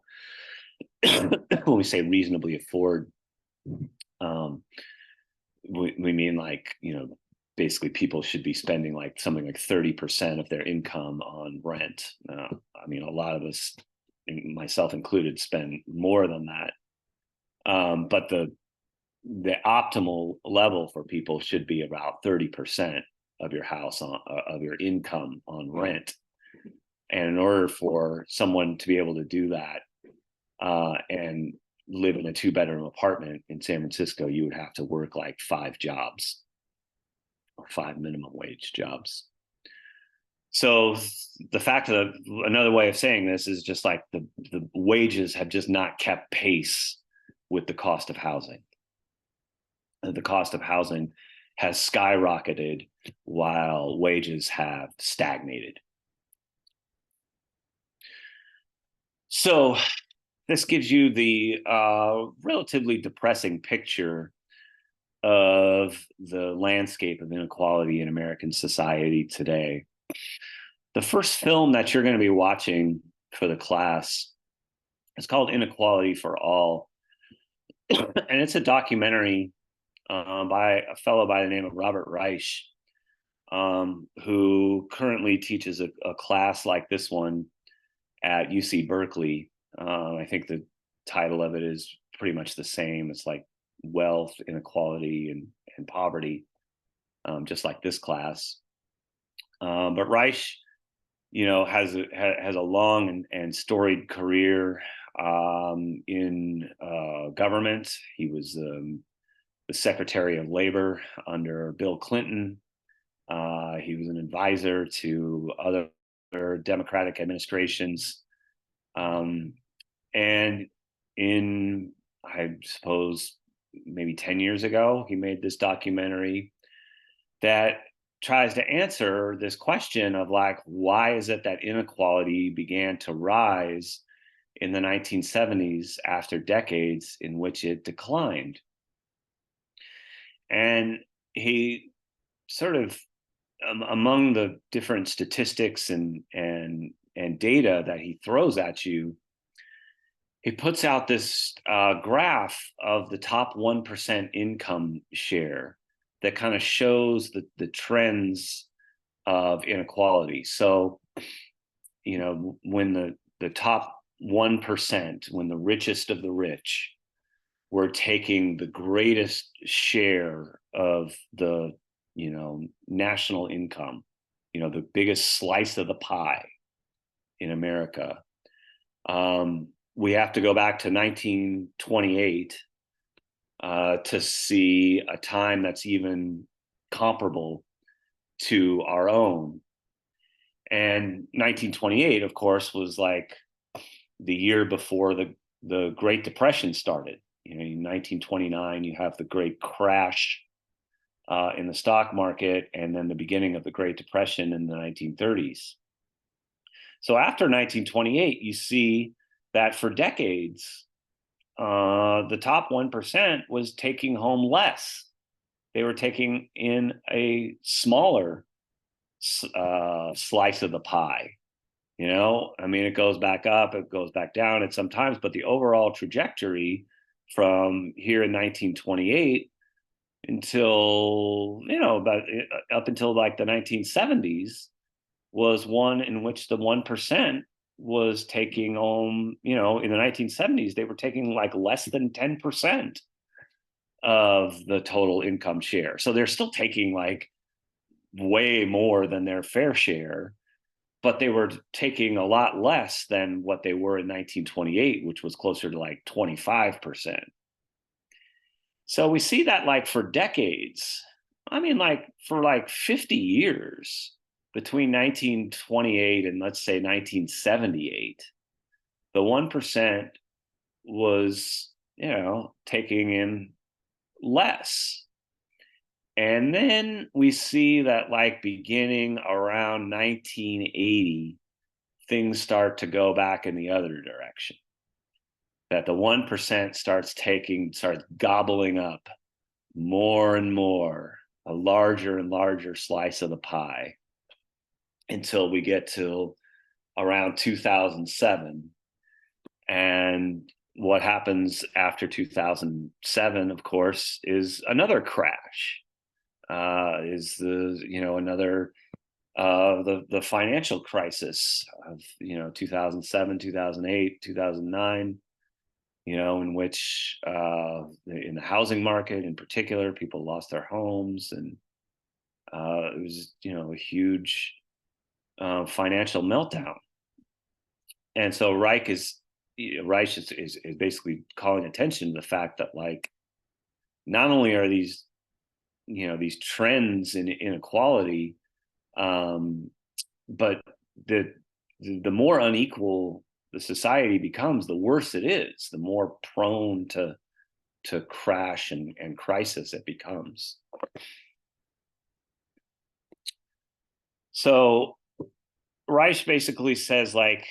we say reasonably afford, we mean like, basically people should be spending like something like 30% of their income on rent. I mean, a lot of us, myself included, spend more than that. But the optimal level for people should be about 30% of your house of your income on rent. And in order for someone to be able to do that and live in a 2-bedroom apartment in San Francisco, you would have to work like 5 jobs, or 5 minimum wage jobs. So the fact that another way of saying this is just like the wages have just not kept pace with the cost of housing. The cost of housing has skyrocketed while wages have stagnated. So this gives you the relatively depressing picture of the landscape of inequality in American society today. The first film that you're going to be watching for the class is called Inequality For All. And it's a documentary by a fellow by the name of Robert Reich, who currently teaches a class like this one at UC Berkeley. I think the title of it is pretty much the same. It's like wealth, inequality, and poverty, just like this class. But Reich, has a long and storied career in government. He was the Secretary of Labor under Bill Clinton. He was an advisor to other Democratic administrations. And in, I suppose, maybe 10 years ago, he made this documentary that tries to answer this question of like, why is it that inequality began to rise in the 1970s after decades in which it declined? And he sort of, among the different statistics and data that he throws at you, he puts out this graph of the top 1% income share that kind of shows the trends of inequality. So, when the top 1%, when the richest of the rich were taking the greatest share of the, national income, the biggest slice of the pie in America, we have to go back to 1928 to see a time that's even comparable to our own. And 1928, of course, was like the year before the Great Depression started. In 1929, you have the great crash in the stock market, and then the beginning of the Great Depression in the 1930s. So after 1928, you see that for decades, the top 1% was taking home less. They were taking in a smaller slice of the pie. I mean, it goes back up, it goes back down at sometimes, but the overall trajectory from here in 1928 until, about up until like the 1970s was one in which the 1% was taking home, in the 1970s, they were taking like less than 10% of the total income share. So they're still taking like way more than their fair share, but they were taking a lot less than what they were in 1928, which was closer to like 25%. So we see that like for decades. I mean, like for like 50 years between 1928 and let's say 1978, the 1% was, taking in less. And then we see that like beginning around 1980, things start to go back in the other direction. That the 1% starts gobbling up more and more, a larger and larger slice of the pie, until we get to around 2007. And what happens after 2007, of course, is another crash. Is another the financial crisis of 2007, 2008, 2009. In which in the housing market in particular, people lost their homes, and it was a huge financial meltdown. And so Reich is basically calling attention to the fact that like not only are these these trends in inequality, but the more unequal the society becomes, the worse it is, the more prone to crash and crisis it becomes. So Reich basically says like,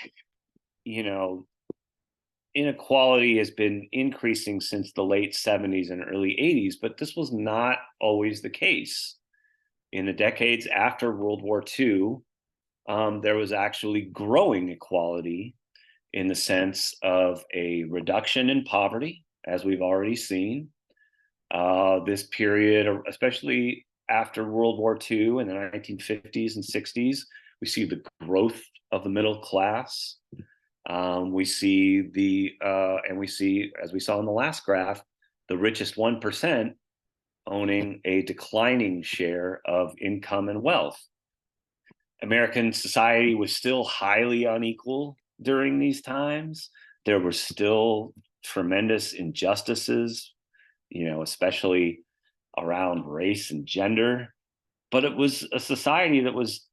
inequality has been increasing since the late 70s and early 80s, but this was not always the case. In the decades after World War II, there was actually growing equality in the sense of a reduction in poverty, as we've already seen. This period, especially after World War II in the 1950s and 60s, we see the growth of the middle class. We see and we see, as we saw in the last graph, the richest 1% owning a declining share of income and wealth. American society was still highly unequal during these times. There were still tremendous injustices, especially around race and gender. But it was a society that was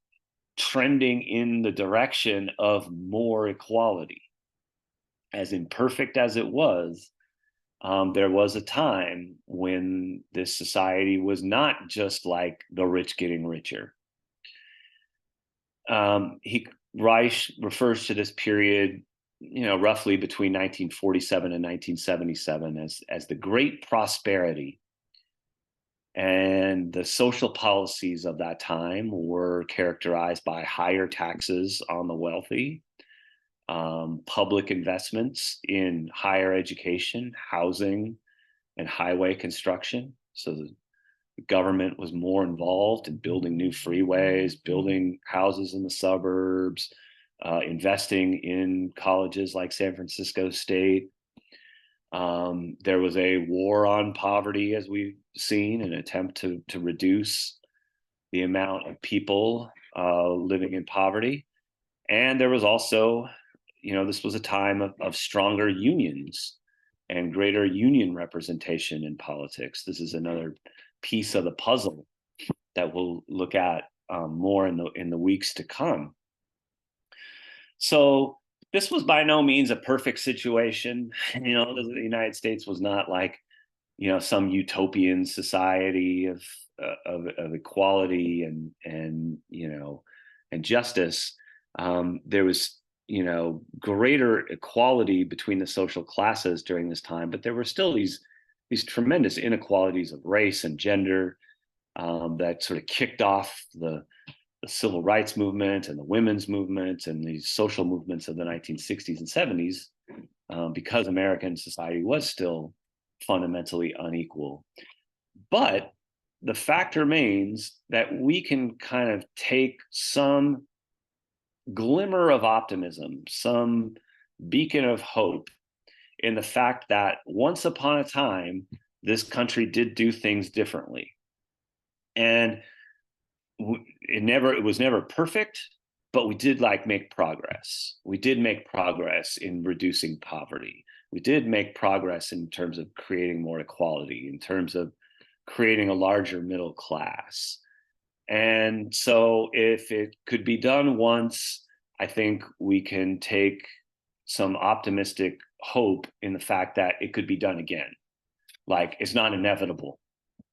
trending in the direction of more equality. As imperfect as it was, there was a time when this society was not just like the rich getting richer. Reich refers to this period, roughly between 1947 and 1977 as the Great Prosperity. And the social policies of that time were characterized by higher taxes on the wealthy, public investments in higher education, housing, and highway construction. So the government was more involved in building new freeways, building houses in the suburbs, investing in colleges like San Francisco State. There was a war on poverty, as we've seen, an attempt to reduce the amount of people living in poverty. And there was also, this was a time of stronger unions and greater union representation in politics. This is another piece of the puzzle that we'll look at more in the weeks to come. So this was by no means a perfect situation. The United States was not like, some utopian society of equality and justice. There was, greater equality between the social classes during this time, but there were still these tremendous inequalities of race and gender that sort of kicked off the the civil rights movement and the women's movement and these social movements of the 1960s and 70s, because American society was still fundamentally unequal. But the fact remains that we can kind of take some glimmer of optimism, some beacon of hope in the fact that once upon a time, this country did do things differently. And it was never perfect, but we did make progress. We did make progress in reducing poverty. We did make progress in terms of creating more equality, in terms of creating a larger middle class. And so if it could be done once, I think we can take some optimistic hope in the fact that it could be done again. Like, it's not inevitable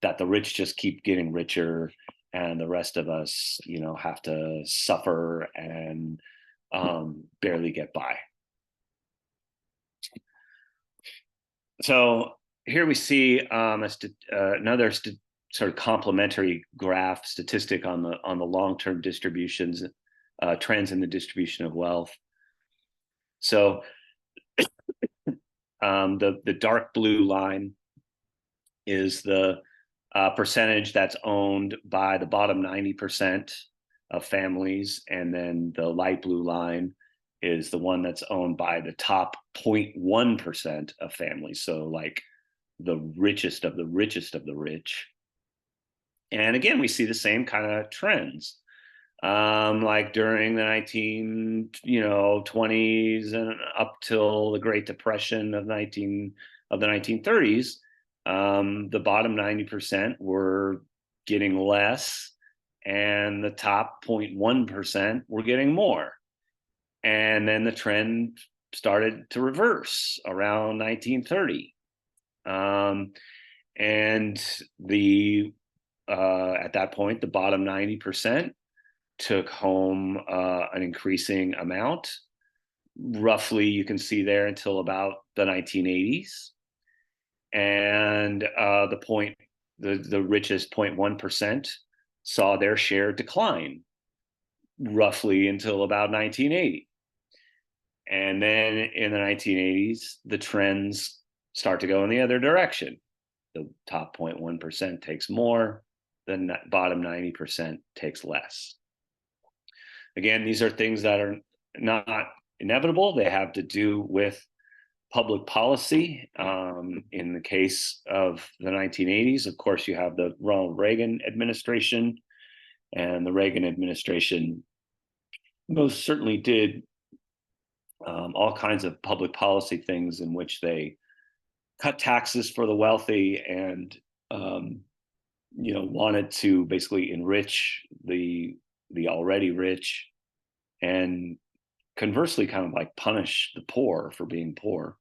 that the rich just keep getting richer and the rest of us, have to suffer and barely get by. So here we see another sort of complementary graph statistic on the long-term distributions, trends in the distribution of wealth. So the dark blue line is the percentage that's owned by the bottom 90% of families, and then the light blue line is the one that's owned by the top 0.1% of families. So like the richest of the richest of the rich. And again, we see the same kind of trends. Like during the 1920s and up till the Great Depression of the 1930s, the bottom 90% were getting less, and the top 0.1% were getting more. And then the trend started to reverse around 1930. And at that point, the bottom 90% took home an increasing amount. Roughly, you can see there until about the 1980s. And the richest 0.1% saw their share decline roughly until about 1980. And then in the 1980s, the trends start to go in the other direction. The top 0.1% takes more, the bottom 90% takes less. Again, these are things that are not inevitable. They have to do with public policy. In the case of the 1980s, of course, you have the Ronald Reagan administration, and the Reagan administration most certainly did all kinds of public policy things in which they cut taxes for the wealthy and wanted to basically enrich the already rich, and conversely kind of like punish the poor for being poor.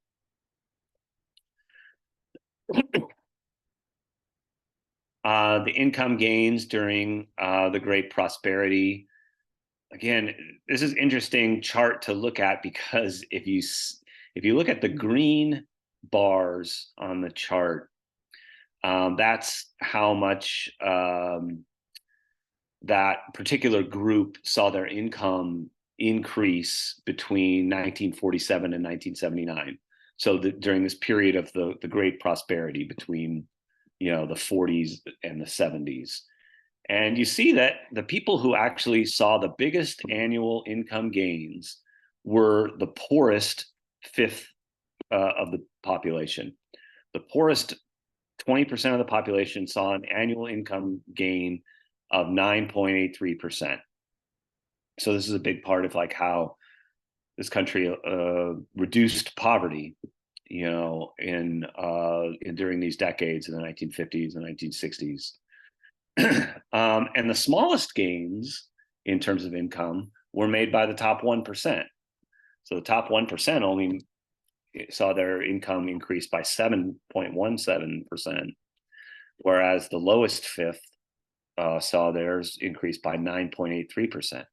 The income gains during the Great Prosperity. Again, this is an interesting chart to look at, because if you look at the green bars on the chart, that's how much that particular group saw their income increase between 1947 and 1979. So during this period of the Great Prosperity between the 40s and the 70s. And you see that the people who actually saw the biggest annual income gains were the poorest fifth of the population. The poorest 20% of the population saw an annual income gain of 9.83%. So this is a big part of like how this country reduced poverty, in during these decades in the 1950s and 1960s. And the smallest gains in terms of income were made by the top 1%. So the top 1% only saw their income increase by 7.17%, whereas the lowest fifth saw theirs increase by 9.83%.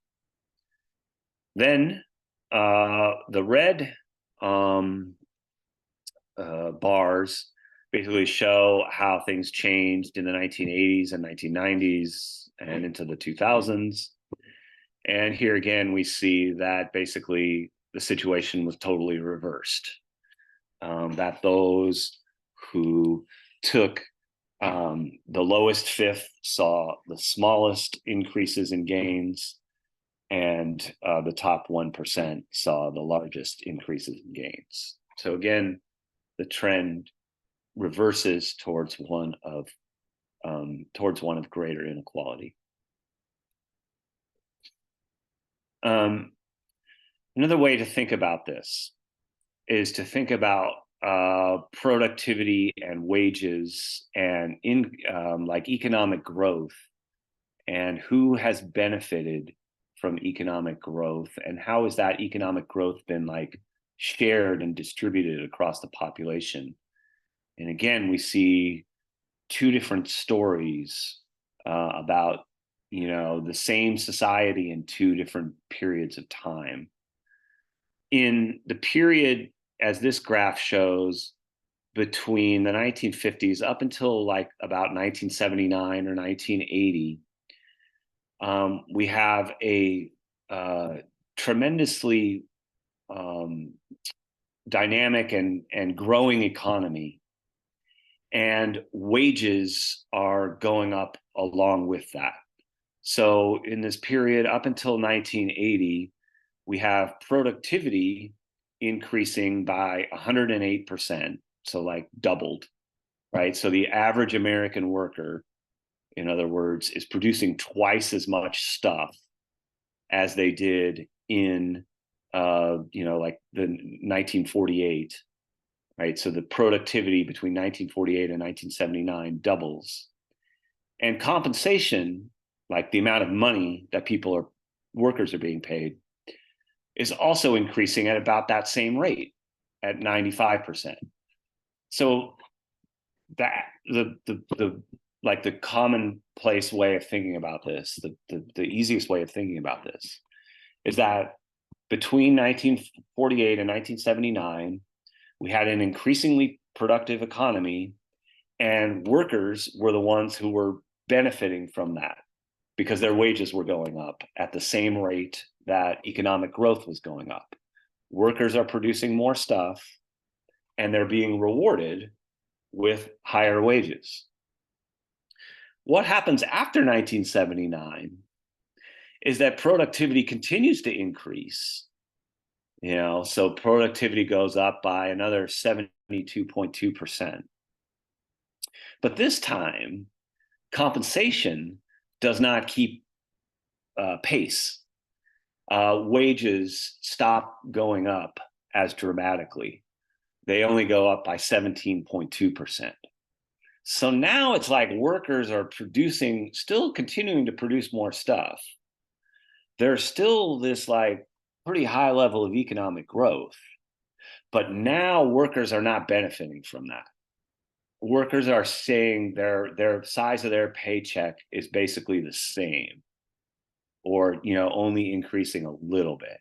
Then the red bars basically show how things changed in the 1980s and 1990s and into the 2000s. And here again, we see that basically the situation was totally reversed. That those who took the lowest fifth saw the smallest increases in gains, and the top 1% saw the largest increases in gains. So again, the trend reverses towards one of greater inequality. Another way to think about this is to think about productivity and wages and like economic growth, and who has benefited from economic growth, and how has that economic growth been like shared and distributed across the population. And again, we see two different stories about the same society in two different periods of time. In the period, as this graph shows, between the 1950s up until like about 1979 or 1980, we have a tremendously dynamic and growing economy, and wages are going up along with that. So in this period up until 1980, we have productivity increasing by 108%, so like doubled, right? So the average American worker, in other words, is producing twice as much stuff as they did in like the 1948, right? So the productivity between 1948 and 1979 doubles. And compensation, like the amount of money that workers are being paid, is also increasing at about that same rate, at 95%. So that the commonplace way of thinking about this, the easiest way of thinking about this, is that between 1948 and 1979, we had an increasingly productive economy, and workers were the ones who were benefiting from that because their wages were going up at the same rate that economic growth was going up. Workers are producing more stuff, and they're being rewarded with higher wages. What happens after 1979 is that productivity continues to increase. So productivity goes up by another 72.2%. But this time, compensation does not keep pace. Wages stop going up as dramatically. They only go up by 17.2%. So now it's like workers are still continuing to produce more stuff. There's still this like pretty high level of economic growth, but now workers are not benefiting from that. Workers are saying their size of their paycheck is basically the same, or only increasing a little bit.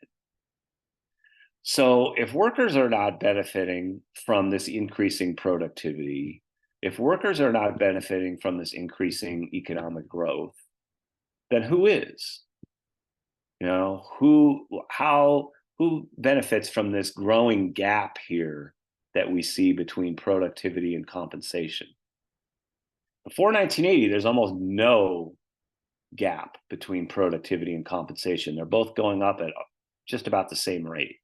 So if workers are not benefiting from this increasing productivity, if workers are not benefiting from this increasing economic growth, then who is? Who benefits from this growing gap here that we see between productivity and compensation? Before 1980, there's almost no gap between productivity and compensation. They're both going up at just about the same rate.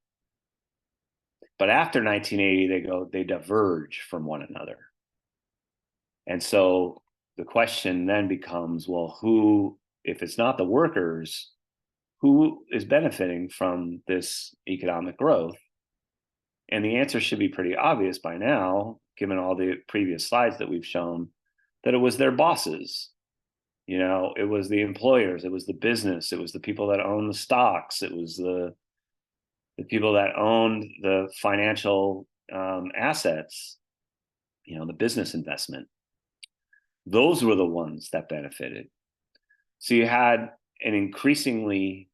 But after 1980, they diverge from one another. And so the question then becomes, well, if it's not the workers, who is benefiting from this economic growth? And the answer should be pretty obvious by now, given all the previous slides that we've shown, that it was their bosses. It was the employers, it was the business, it was the people that own the stocks, it was the people that owned the financial assets, the business investment. Those were the ones that benefited. So you had an increasingly,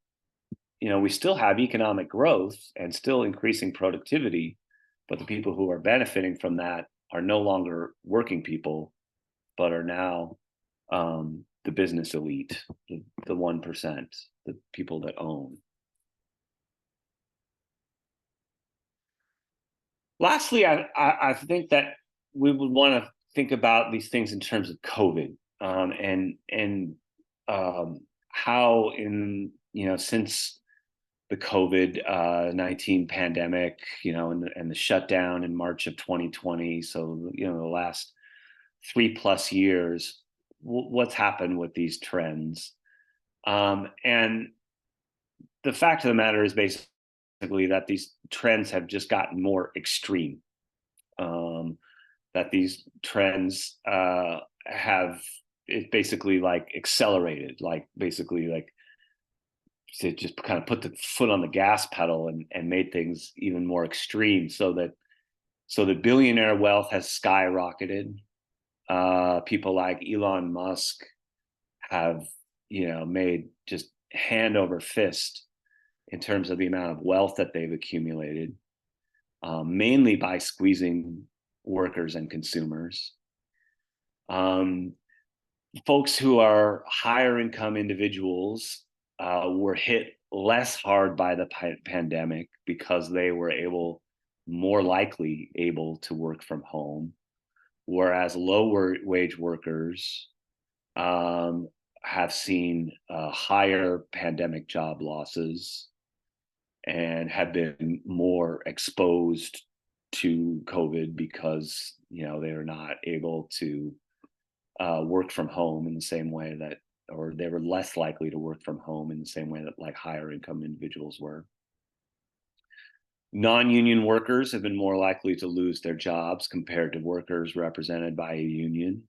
we still have economic growth and still increasing productivity, but the people who are benefiting from that are no longer working people, but are now the business elite, the 1%. the people that own. Lastly, I think that we would want to think about these things in terms of COVID, and how since the COVID-19 pandemic, and the shutdown in March of 2020. So, the last 3+ years, what's happened with these trends? And the fact of the matter is basically that these trends have just gotten more extreme. That these trends have it basically like accelerated, like basically like to just kind of put the foot on the gas pedal and made things even more extreme, so that billionaire wealth has skyrocketed. People like Elon Musk have made just hand over fist in terms of the amount of wealth that they've accumulated, mainly by squeezing workers and consumers. Folks who are higher income individuals were hit less hard by the pandemic because they were more likely able to work from home, whereas lower wage workers have seen higher pandemic job losses and have been more exposed to COVID because they're not able to work from home in the same way that, or they were less likely to work from home in the same way that like higher income individuals were. Non-union workers have been more likely to lose their jobs compared to workers represented by a union.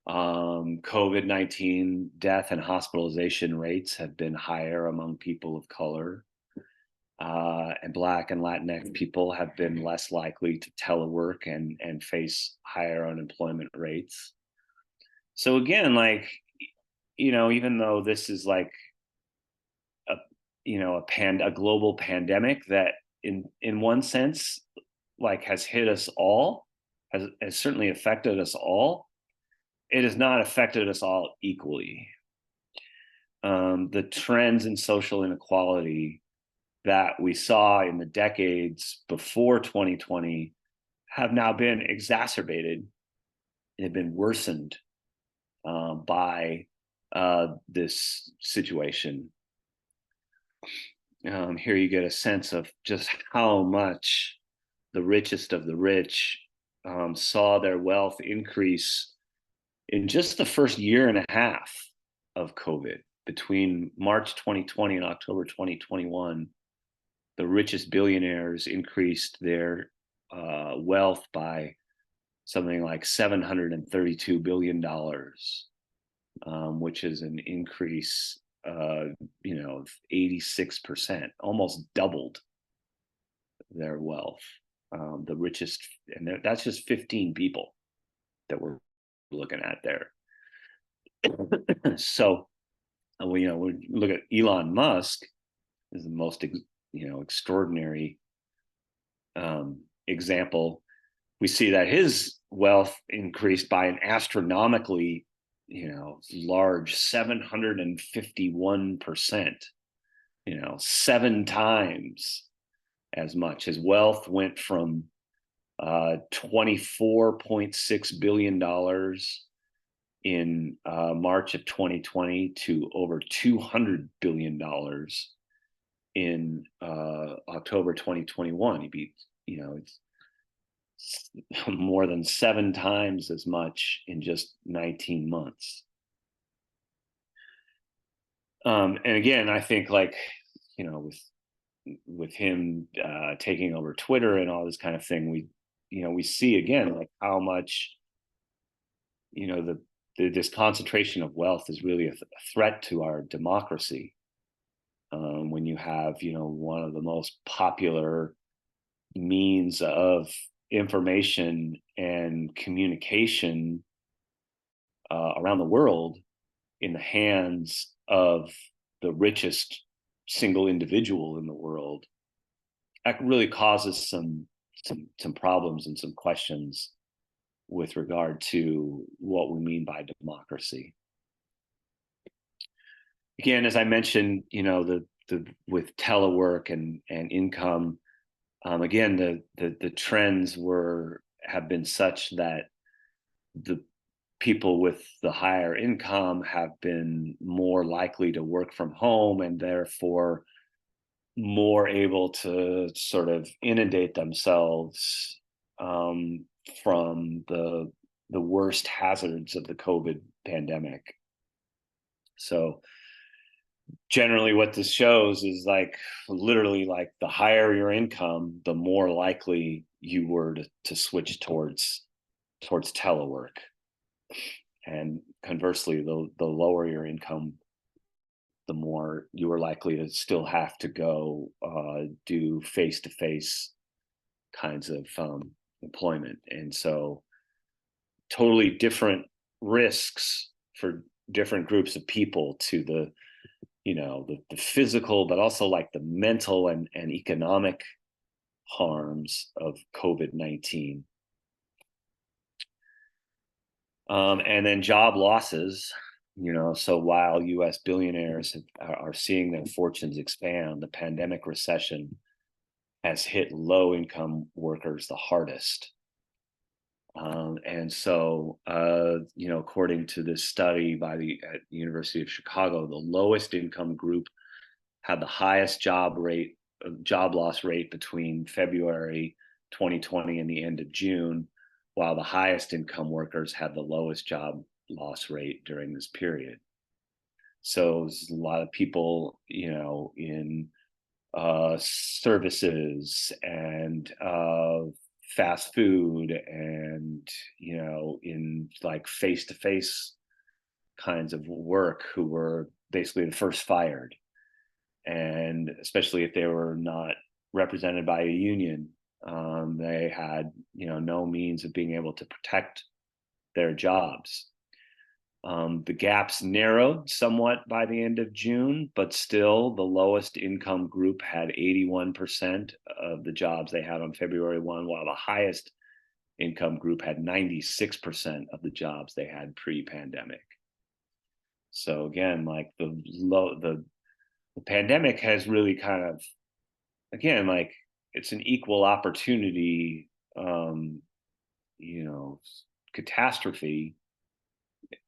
COVID-19 death and hospitalization rates have been higher among people of color. And Black and Latinx people have been less likely to telework and face higher unemployment rates. So again, like, even though this is like a global pandemic that in one sense, like has hit us all, has certainly affected us all, it has not affected us all equally. The trends in social inequality that we saw in the decades before 2020 have now been exacerbated and have been worsened by this situation. Here you get a sense of just how much the richest of the rich saw their wealth increase in just the first year and a half of COVID. Between March 2020 and October 2021, the richest billionaires increased their wealth by something like $732 billion, which is an increase of 86%, almost doubled their wealth. The richest, and that's just 15 people that we're looking at there. So, we look at Elon Musk as the most extraordinary example. We see that his wealth increased by an astronomically large 751%, 7 times as much. His wealth went from $24.6 billion in March of 2020 to over $200 billion in October 2021. He beat, it's more than 7 times as much in just 19 months. And again, I think with him taking over Twitter and all this kind of thing, we see again like how much this concentration of wealth is really a threat to our democracy. When you have one of the most popular means of information and communication around the world in the hands of the richest single individual in the world, that really causes some problems and some questions with regard to what we mean by democracy. again, as I mentioned, the with telework and income, again, the trends have been such that the people with the higher income have been more likely to work from home, and therefore more able to sort of inundate themselves from the worst hazards of the COVID pandemic. So generally what this shows is like literally like the higher your income, the more likely you were to switch towards telework. And conversely, the lower your income, the more you are likely to still have to go do face-to-face kinds of employment. And so totally different risks for different groups of people to the physical, but also like the mental and economic harms of COVID-19. And then job losses, so while US billionaires are seeing their fortunes expand, the pandemic recession has hit low income workers the hardest. And so, according to this study by the University of Chicago, the lowest income group had the highest job loss rate between February 2020 and the end of June, while the highest income workers had the lowest job loss rate during this period. So there's a lot of people, in services and fast food and, in like face-to-face kinds of work who were basically the first fired. And especially if they were not represented by a union, they had no means of being able to protect their jobs. The gaps narrowed somewhat by the end of June, but still the lowest income group had 81% of the jobs they had on February 1, while the highest income group had 96% of the jobs they had pre-pandemic. So again, like the pandemic has really kind of, again, like it's an equal opportunity, catastrophe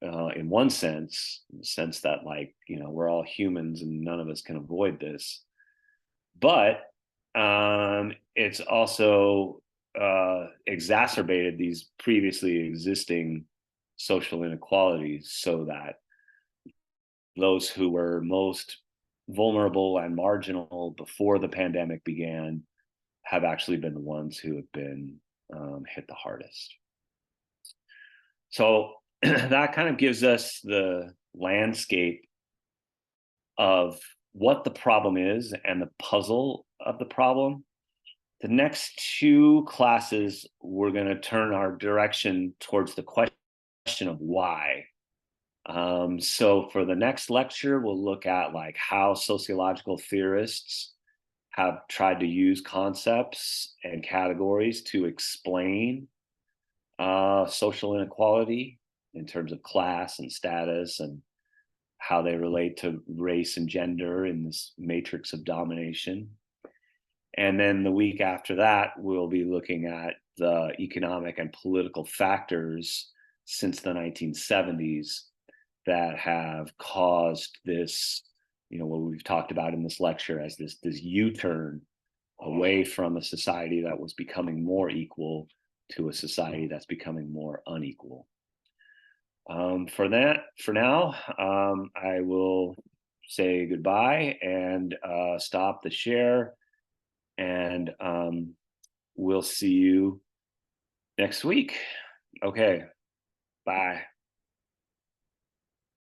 in one sense, in the sense that like, we're all humans and none of us can avoid this. But it's also exacerbated these previously existing social inequalities so that those who were most vulnerable and marginal before the pandemic began have actually been the ones who have been hit the hardest. So that kind of gives us the landscape of what the problem is and the puzzle of the problem. The next two classes, we're going to turn our direction towards the question of why. So for the next lecture, we'll look at like how sociological theorists have tried to use concepts and categories to explain social inequality in terms of class and status and how they relate to race and gender in this matrix of domination. And then the week after that, we'll be looking at the economic and political factors since the 1970s that have caused this, what we've talked about in this lecture as this U-turn away from a society that was becoming more equal to a society that's becoming more unequal. For now, I will say goodbye and stop the share, and we'll see you next week. Okay, bye.